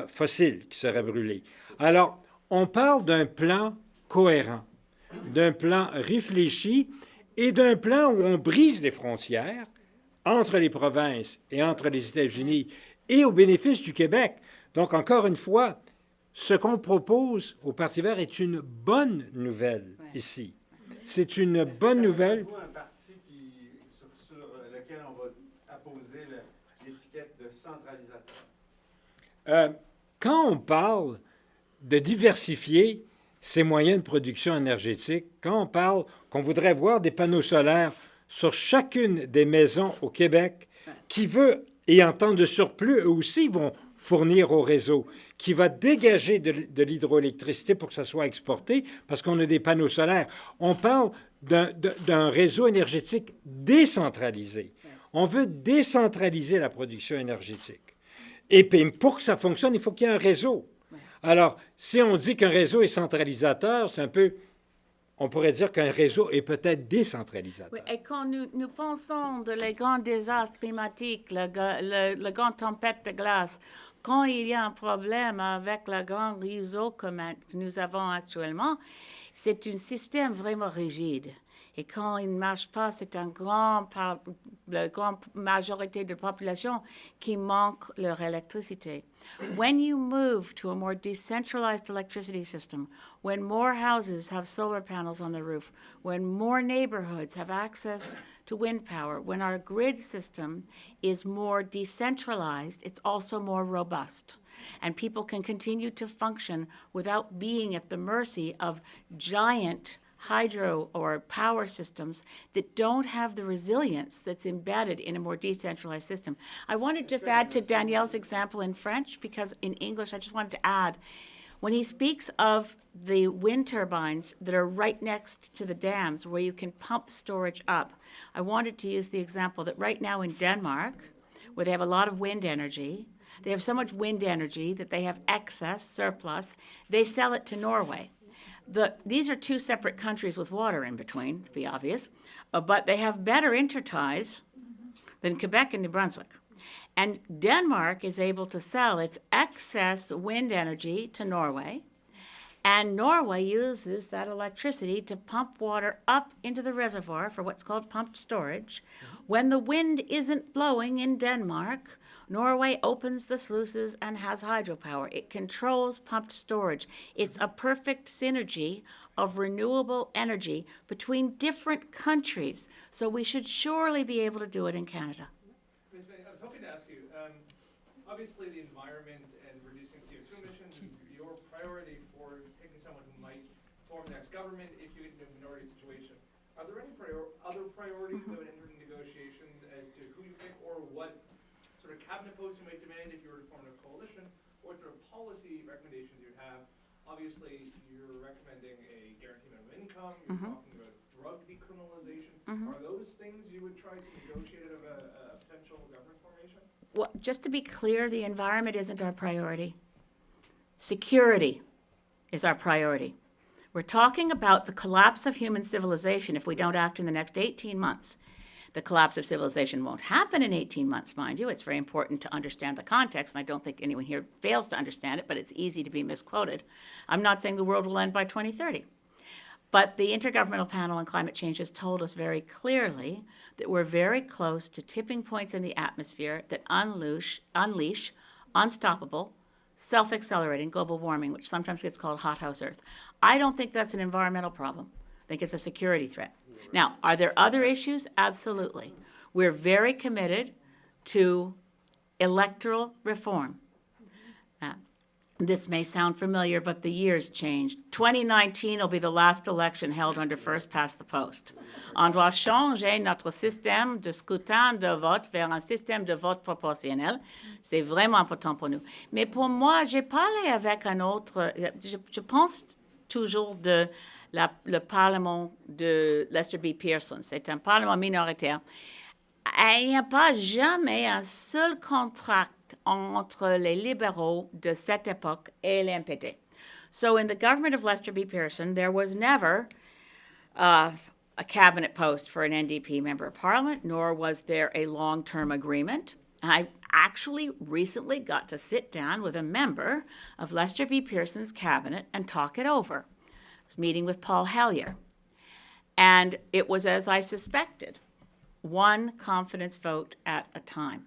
fossile qui serait brûlée. Alors, on parle d'un plan cohérent, d'un plan réfléchi et d'un plan où on brise les frontières entre les provinces et entre les États-Unis et au bénéfice du Québec. Donc, encore une fois, ce qu'on propose au Parti vert est une bonne nouvelle ici. C'est une bonne nouvelle. Est-ce que ça un parti sur lequel on va apposer l'étiquette de centralisateur? Quand on parle de diversifier ces moyens de production énergétique, quand on parle qu'on voudrait voir des panneaux solaires sur chacune des maisons au Québec, qui veut, et en temps de surplus, eux aussi vont fournir au réseau, qui va dégager de l'hydroélectricité pour que ça soit exporté, parce qu'on a des panneaux solaires. On parle d'un réseau énergétique décentralisé. On veut décentraliser la production énergétique. Et puis, pour que ça fonctionne, il faut qu'il y ait un réseau. Alors, si on dit qu'un réseau est centralisateur, c'est un peu... On pourrait dire qu'un réseau est peut-être décentralisateur. Oui, et quand nous pensons de les grands désastres climatiques, la grande tempête de glace, quand il y a un problème avec le grand réseau que nous avons actuellement, c'est un système vraiment rigide. Et quand il ne marche pas, c'est la grande majorité de la population qui manque leur électricité. When you move to a more decentralized electricity system, when more houses have solar panels on the roof, when more neighborhoods have access to wind power, when our grid system is more decentralized, it's also more robust. And people can continue to function without being at the mercy of giant hydro or power systems that don't have the resilience that's embedded in a more decentralized system. I want to just add to Danielle's example in French, because in English I just wanted to add, when he speaks of the wind turbines that are right next to the dams where you can pump storage up, I wanted to use the example that right now in Denmark, where they have a lot of wind energy, they have so much wind energy that they have excess, surplus, they sell it to Norway. These are two separate countries with water in between, to be obvious, but they have better interties than Quebec and New Brunswick. And Denmark is able to sell its excess wind energy to Norway, and Norway uses that electricity to pump water up into the reservoir for what's called pumped storage. When the wind isn't blowing in Denmark, Norway opens the sluices and has hydropower. It controls pumped storage. It's a perfect synergy of renewable energy between different countries. So we should surely be able to do it in Canada. Ms. May, I was hoping to ask you, obviously the environment and reducing CO2 emissions is your priority for picking someone who might form the next government if you get into a minority situation. Are there any other priorities that would enter into negotiations as to who you pick or what sort of cabinet posts you might demand if you were to form a coalition, or what sort of policy recommendations you have? Obviously, you're recommending a guaranteed minimum income, you're talking about drug decriminalization. Are those things you would try to negotiate out of a potential government formation? Well, just to be clear, the environment isn't our priority. Security is our priority. We're talking about the collapse of human civilization if we don't act in the next 18 months. The collapse of civilization won't happen in 18 months, mind you. It's very important to understand the context, and I don't think anyone here fails to understand it, but it's easy to be misquoted. I'm not saying the world will end by 2030. But the Intergovernmental Panel on Climate Change has told us very clearly that we're very close to tipping points in the atmosphere that unleash unstoppable, self-accelerating global warming, which sometimes gets called hothouse Earth. I don't think that's an environmental problem. I think it's a security threat. Now, are there other issues? Absolutely. We're very committed to electoral reform. This may sound familiar, but the years changed. 2019 will be the last election held under first past the post. On doit changer notre système de scrutin de vote vers un système de vote proportionnel. C'est vraiment important pour nous. Mais pour moi, j'ai parlé avec un autre, je pense toujours de le Parlement de Lester B. Pearson. C'est un Parlement minoritaire. Il n'y a pas jamais un seul contrat entre les libéraux de cette époque et l'NPD. So in the government of Lester B. Pearson, there was never a cabinet post for an NDP member of parliament, nor was there a long-term agreement. I actually recently got to sit down with a member of Lester B. Pearson's cabinet and talk it over. I was meeting with Paul Hellyer. And it was as I suspected, one confidence vote at a time.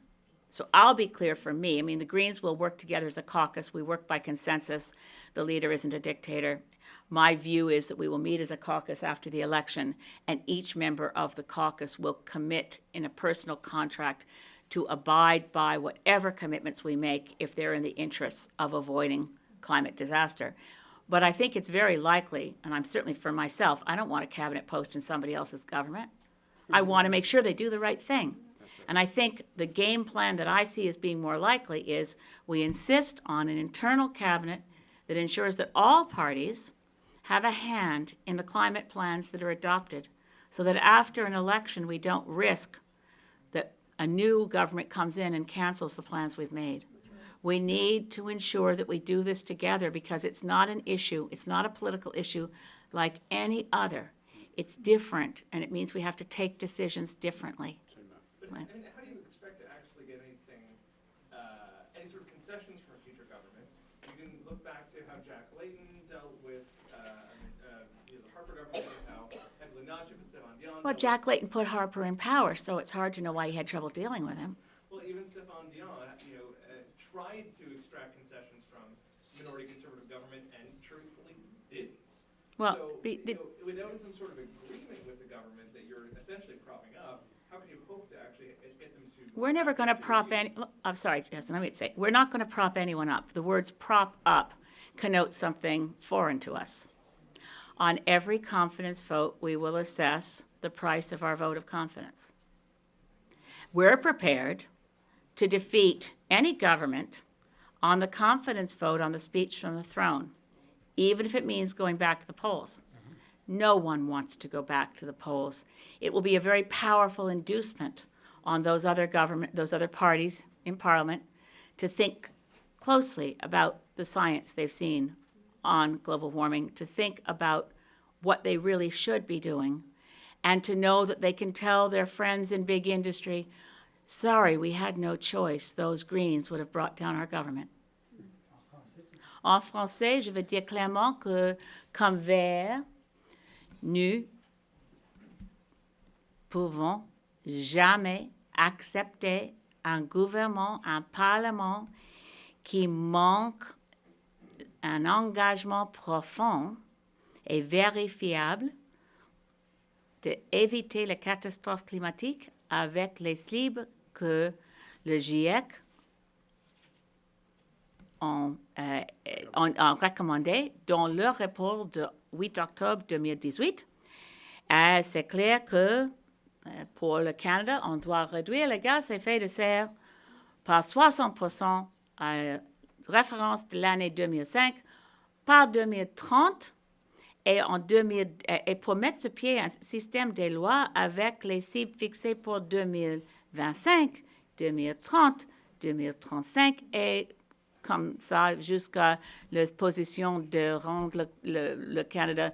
So I'll be clear for me. I mean, the Greens will work together as a caucus. We work by consensus. The leader isn't a dictator. My view is that we will meet as a caucus after the election, and each member of the caucus will commit in a personal contract to abide by whatever commitments we make if they're in the interests of avoiding climate disaster. But I think it's very likely, and I'm certainly for myself, I don't want a cabinet post in somebody else's government. I want to make sure they do the right thing. And I think the game plan that I see as being more likely is we insist on an internal cabinet that ensures that all parties have a hand in the climate plans that are adopted, so that after an election we don't risk that a new government comes in and cancels the plans we've made. We need to ensure that we do this together because it's not an issue, it's not a political issue like any other. It's different, and it means we have to take decisions differently. But I mean, how do you expect to actually get anything, any sort of concessions from a future government? You can look back to how Jack Layton dealt with the Harper government, how Evelyn Nacho and Stéphane Dion. Well, Jack Layton put Harper in power, so it's hard to know why he had trouble dealing with him. Well, even Stéphane Dion, tried to extract concessions from minority conservative government and truthfully didn't. Well, so, without some sort of agreement with the government that you're essentially propping up, how can you hope to actually get them to? We're never going to prop any. I'm sorry, Justin. Let me say, we're not going to prop anyone up. The words "prop up" connote something foreign to us. On every confidence vote, we will assess the price of our vote of confidence. We're prepared to defeat any government on the confidence vote on the speech from the throne, even if it means going back to the polls. No one wants to go back to the polls. It will be a very powerful inducement on those other parties in Parliament to think closely about the science they've seen on global warming, to think about what they really should be doing, and to know that they can tell their friends in big industry, sorry, we had no choice. Those Greens would have brought down our government. En français, je veux dire clairement que, comme Verts, nous pouvons jamais accepter un gouvernement, un parlement qui manque un engagement profond et vérifiable d'éviter la catastrophe climatique avec les cibles que le GIEC ont recommandé dans leur rapport de 8 octobre 2018. C'est clair que pour le Canada, on doit réduire les gaz à effet de serre par 60% à référence de l'année 2005 par 2030 et pour mettre sur pied un système de lois avec les cibles fixées pour 2025, 2030, 2035 et comme ça jusqu'à la position de rendre le Canada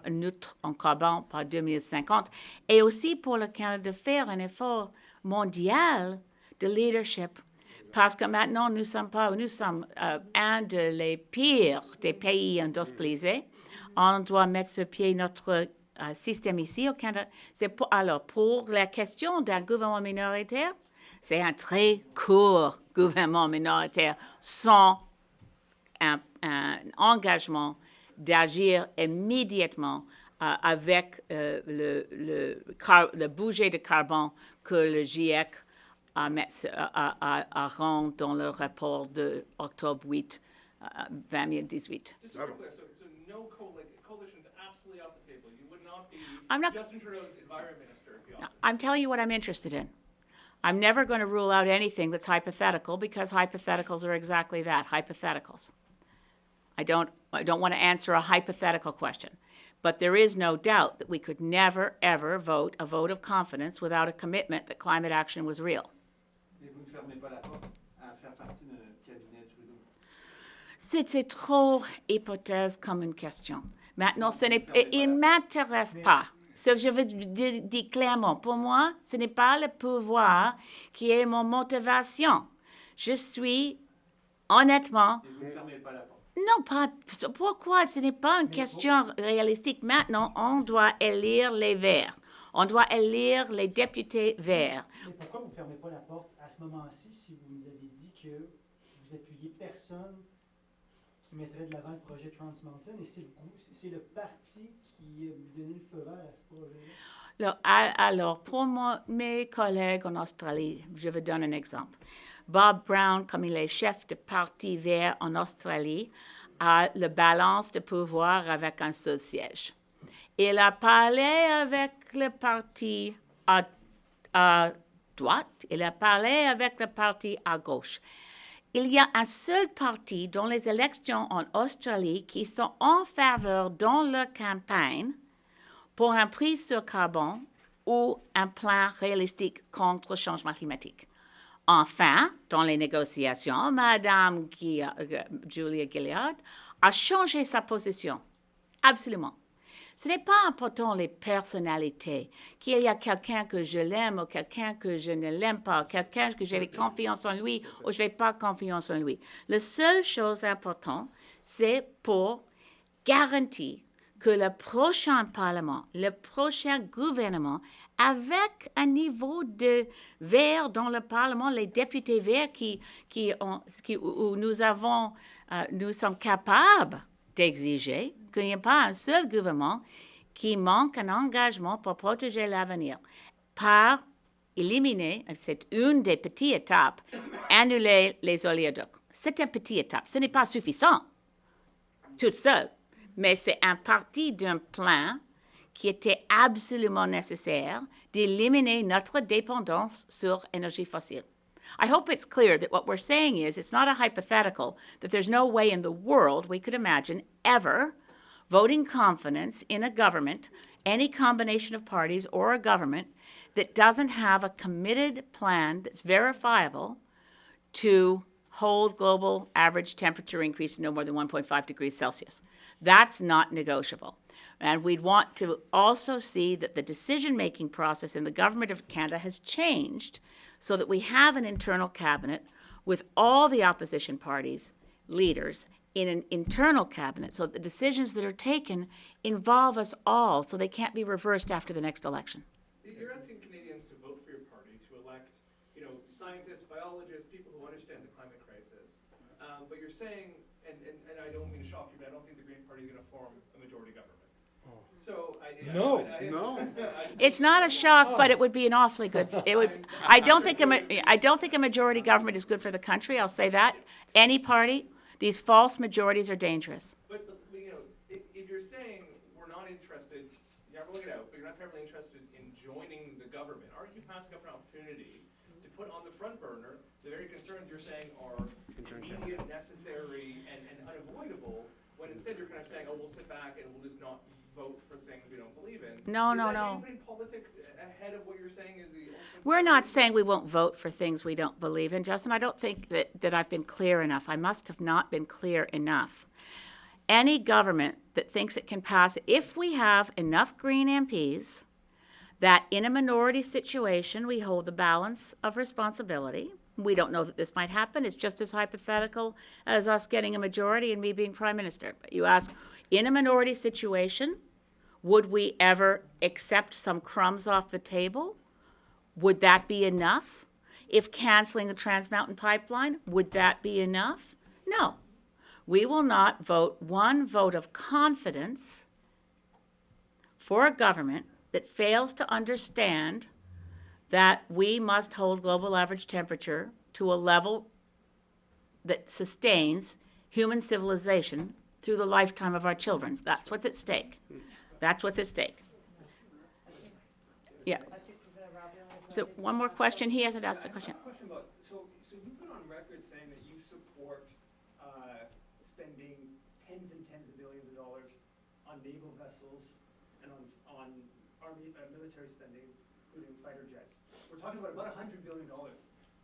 neutre en carbone par 2050. Et aussi pour le Canada de faire un effort mondial de leadership. Parce que maintenant, nous sommes un des pires des pays industrialisés. On doit mettre sur pied notre système ici au Canada. Alors, pour la question d'un gouvernement minoritaire, c'est un très court gouvernement minoritaire sans un engagement d'agir immédiatement avec le budget de carbone que le GIEC a rendu dans le rapport de octobre 8, 2018. Just so clear, so no coalition's absolutely off the table. You would not be I'm Justin Trudeau's environment minister if you offered. I'm telling you what I'm interested in. I'm never going to rule out anything that's hypothetical because hypotheticals are exactly that, hypotheticals. I don't want to answer a hypothetical question. But there is no doubt that we could never, ever vote a vote of confidence without a commitment that climate action was real. Mais vous ne fermez pas la porte à faire C'est trop hypothèse comme une question. Maintenant, il ne m'intéresse pas. Je veux dire clairement, pour moi, ce n'est pas le pouvoir qui est mon motivation. Je suis, honnêtement... Et vous ne fermez pas la porte. Non, pas... Pourquoi? Ce n'est pas une question réalistique. Maintenant, on doit élire les Verts. On doit élire les députés Verts. Mais pourquoi vous ne fermez pas la porte à ce moment-ci si vous nous avez dit que vous appuyez personne qui mettrait de l'avant le projet Trans Mountain et c'est le parti qui a donné le feu vert à ce projet-là? Alors, pour moi, mes collègues en Australie, je vous donne un exemple. Bob Brown, comme il est chef de parti vert en Australie, a la balance de pouvoir avec un seul siège. Il a parlé avec le parti à droite, il a parlé avec le parti à gauche. Il y a un seul parti dans les élections en Australie qui sont en faveur dans leur campagne pour un prix sur carbone ou un plan réalistique contre le changement climatique. Enfin, dans les négociations, Mme Julia Gillard a changé sa position. Absolument. Ce n'est pas important les personnalités, qu'il y a quelqu'un que je l'aime ou quelqu'un que je ne l'aime pas, quelqu'un que j'ai confiance en lui ou je n'ai pas confiance en lui. La seule chose importante, c'est pour garantir que le prochain Parlement, le prochain gouvernement, avec un niveau de vert dans le Parlement, les députés verts où nous sommes capables d'exiger qu'il n'y ait pas un seul gouvernement qui manque un engagement pour protéger l'avenir, par éliminer, c'est une des petites étapes, annuler les oléoducs. C'est une petite étape. Ce n'est pas suffisant, toute seule, mais c'est un parti d'un plan qui était absolument nécessaire d'éliminer notre dépendance sur l'énergie fossile. I hope it's clear that what we're saying is it's not a hypothetical, that there's no way in the world we could imagine ever voting confidence in a government, any combination of parties or a government, that doesn't have a committed plan that's verifiable to hold global average temperature increase to no more than 1.5 degrees Celsius. That's not negotiable. And we'd want to also see that the decision-making process in the Government of Canada has changed so that we have an internal cabinet with all the opposition parties, leaders, in an internal cabinet, so that the decisions that are taken involve us all, so they can't be reversed after the next election. You're asking Canadians to vote for your party, to elect, scientists, biologists, people who understand the climate crisis. But you're saying, and I don't mean to shock you, but I don't think the Green Party is going to form a majority government. No. It's not a shock, but it would be an awfully good. It would. I don't think a majority government is good for the country. I'll say that. Any party, these false majorities are dangerous. But if you're saying we're not interested, you're not ruling it out, but you're not terribly interested in joining the government, aren't you passing up an opportunity to put on the front burner the very concerns you're saying are immediate, necessary, and unavoidable, when instead you're kind of saying, oh, we'll sit back and we'll just not vote for things we don't believe in? No. Is politics ahead of what you're saying is the ultimate? We're not saying we won't vote for things we don't believe in, Justin. I don't think that I've been clear enough. I must have not been clear enough. Any government that thinks it can pass, if we have enough Green MPs, that in a minority situation we hold the balance of responsibility. We don't know that this might happen. It's just as hypothetical as us getting a majority and me being Prime Minister. But you ask, in a minority situation, would we ever accept some crumbs off the table? Would that be enough? If canceling the Trans Mountain Pipeline, would that be enough? No. We will not vote one vote of confidence for a government that fails to understand that we must hold global average temperature to a level that sustains human civilization through the lifetime of our children. That's what's at stake. That's what's at stake. Yeah. So one more question. He hasn't asked a question. So you've been on record saying that you support spending tens and tens of billions of dollars on naval vessels and on army military spending, including fighter jets. We're talking about $100 billion.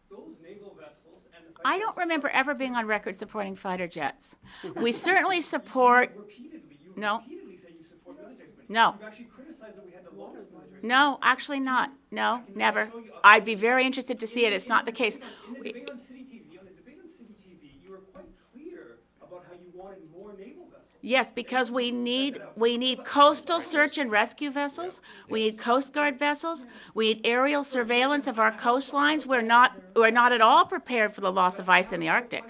Those naval vessels and the I don't remember ever being on record supporting fighter jets. We certainly support, Repeatedly, you No. repeatedly say you support military spending. No. You've actually criticized that we had the lowest military spending. no, actually not. No, never. I'd be very interested to see it. It's not the case. In the debate on City TV, you were quite clear about how you wanted more naval vessels. Yes, because we need coastal search and rescue vessels. We need Coast Guard vessels. We need aerial surveillance of our coastlines. We're not at all prepared for the loss of ice in the Arctic.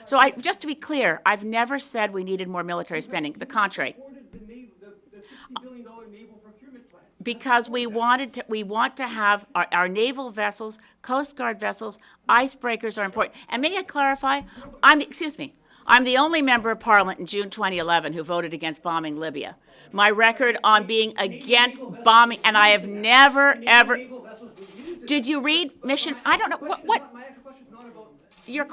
So just to be clear, I've never said we needed more military spending. The contrary. Supported the $60 billion naval procurement plan. Because we want to have our naval vessels, Coast Guard vessels, icebreakers are important. And may I clarify? I'm the only member of Parliament in June 2011 who voted against bombing Libya. My record on being against bombing, and I have never, ever. Naval vessels were used. Did you read Mission? I don't know what. My actual question is not about. Your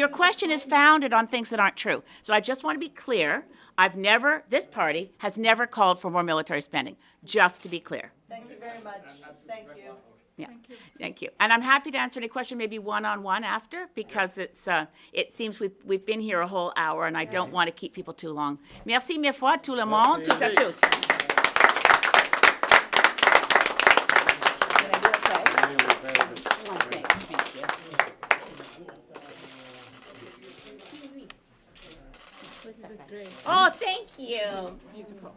question is founded on things that aren't true. So I just want to be clear. This party has never called for more military spending, just to be clear. Thank you very much. Thank you. Yeah, thank you. And I'm happy to answer any question, maybe one-on-one after, because it seems we've been here a whole hour, and I don't want to keep people too long. Merci mille fois, tout le monde, tous à tous. Oh, thank you. Beautiful.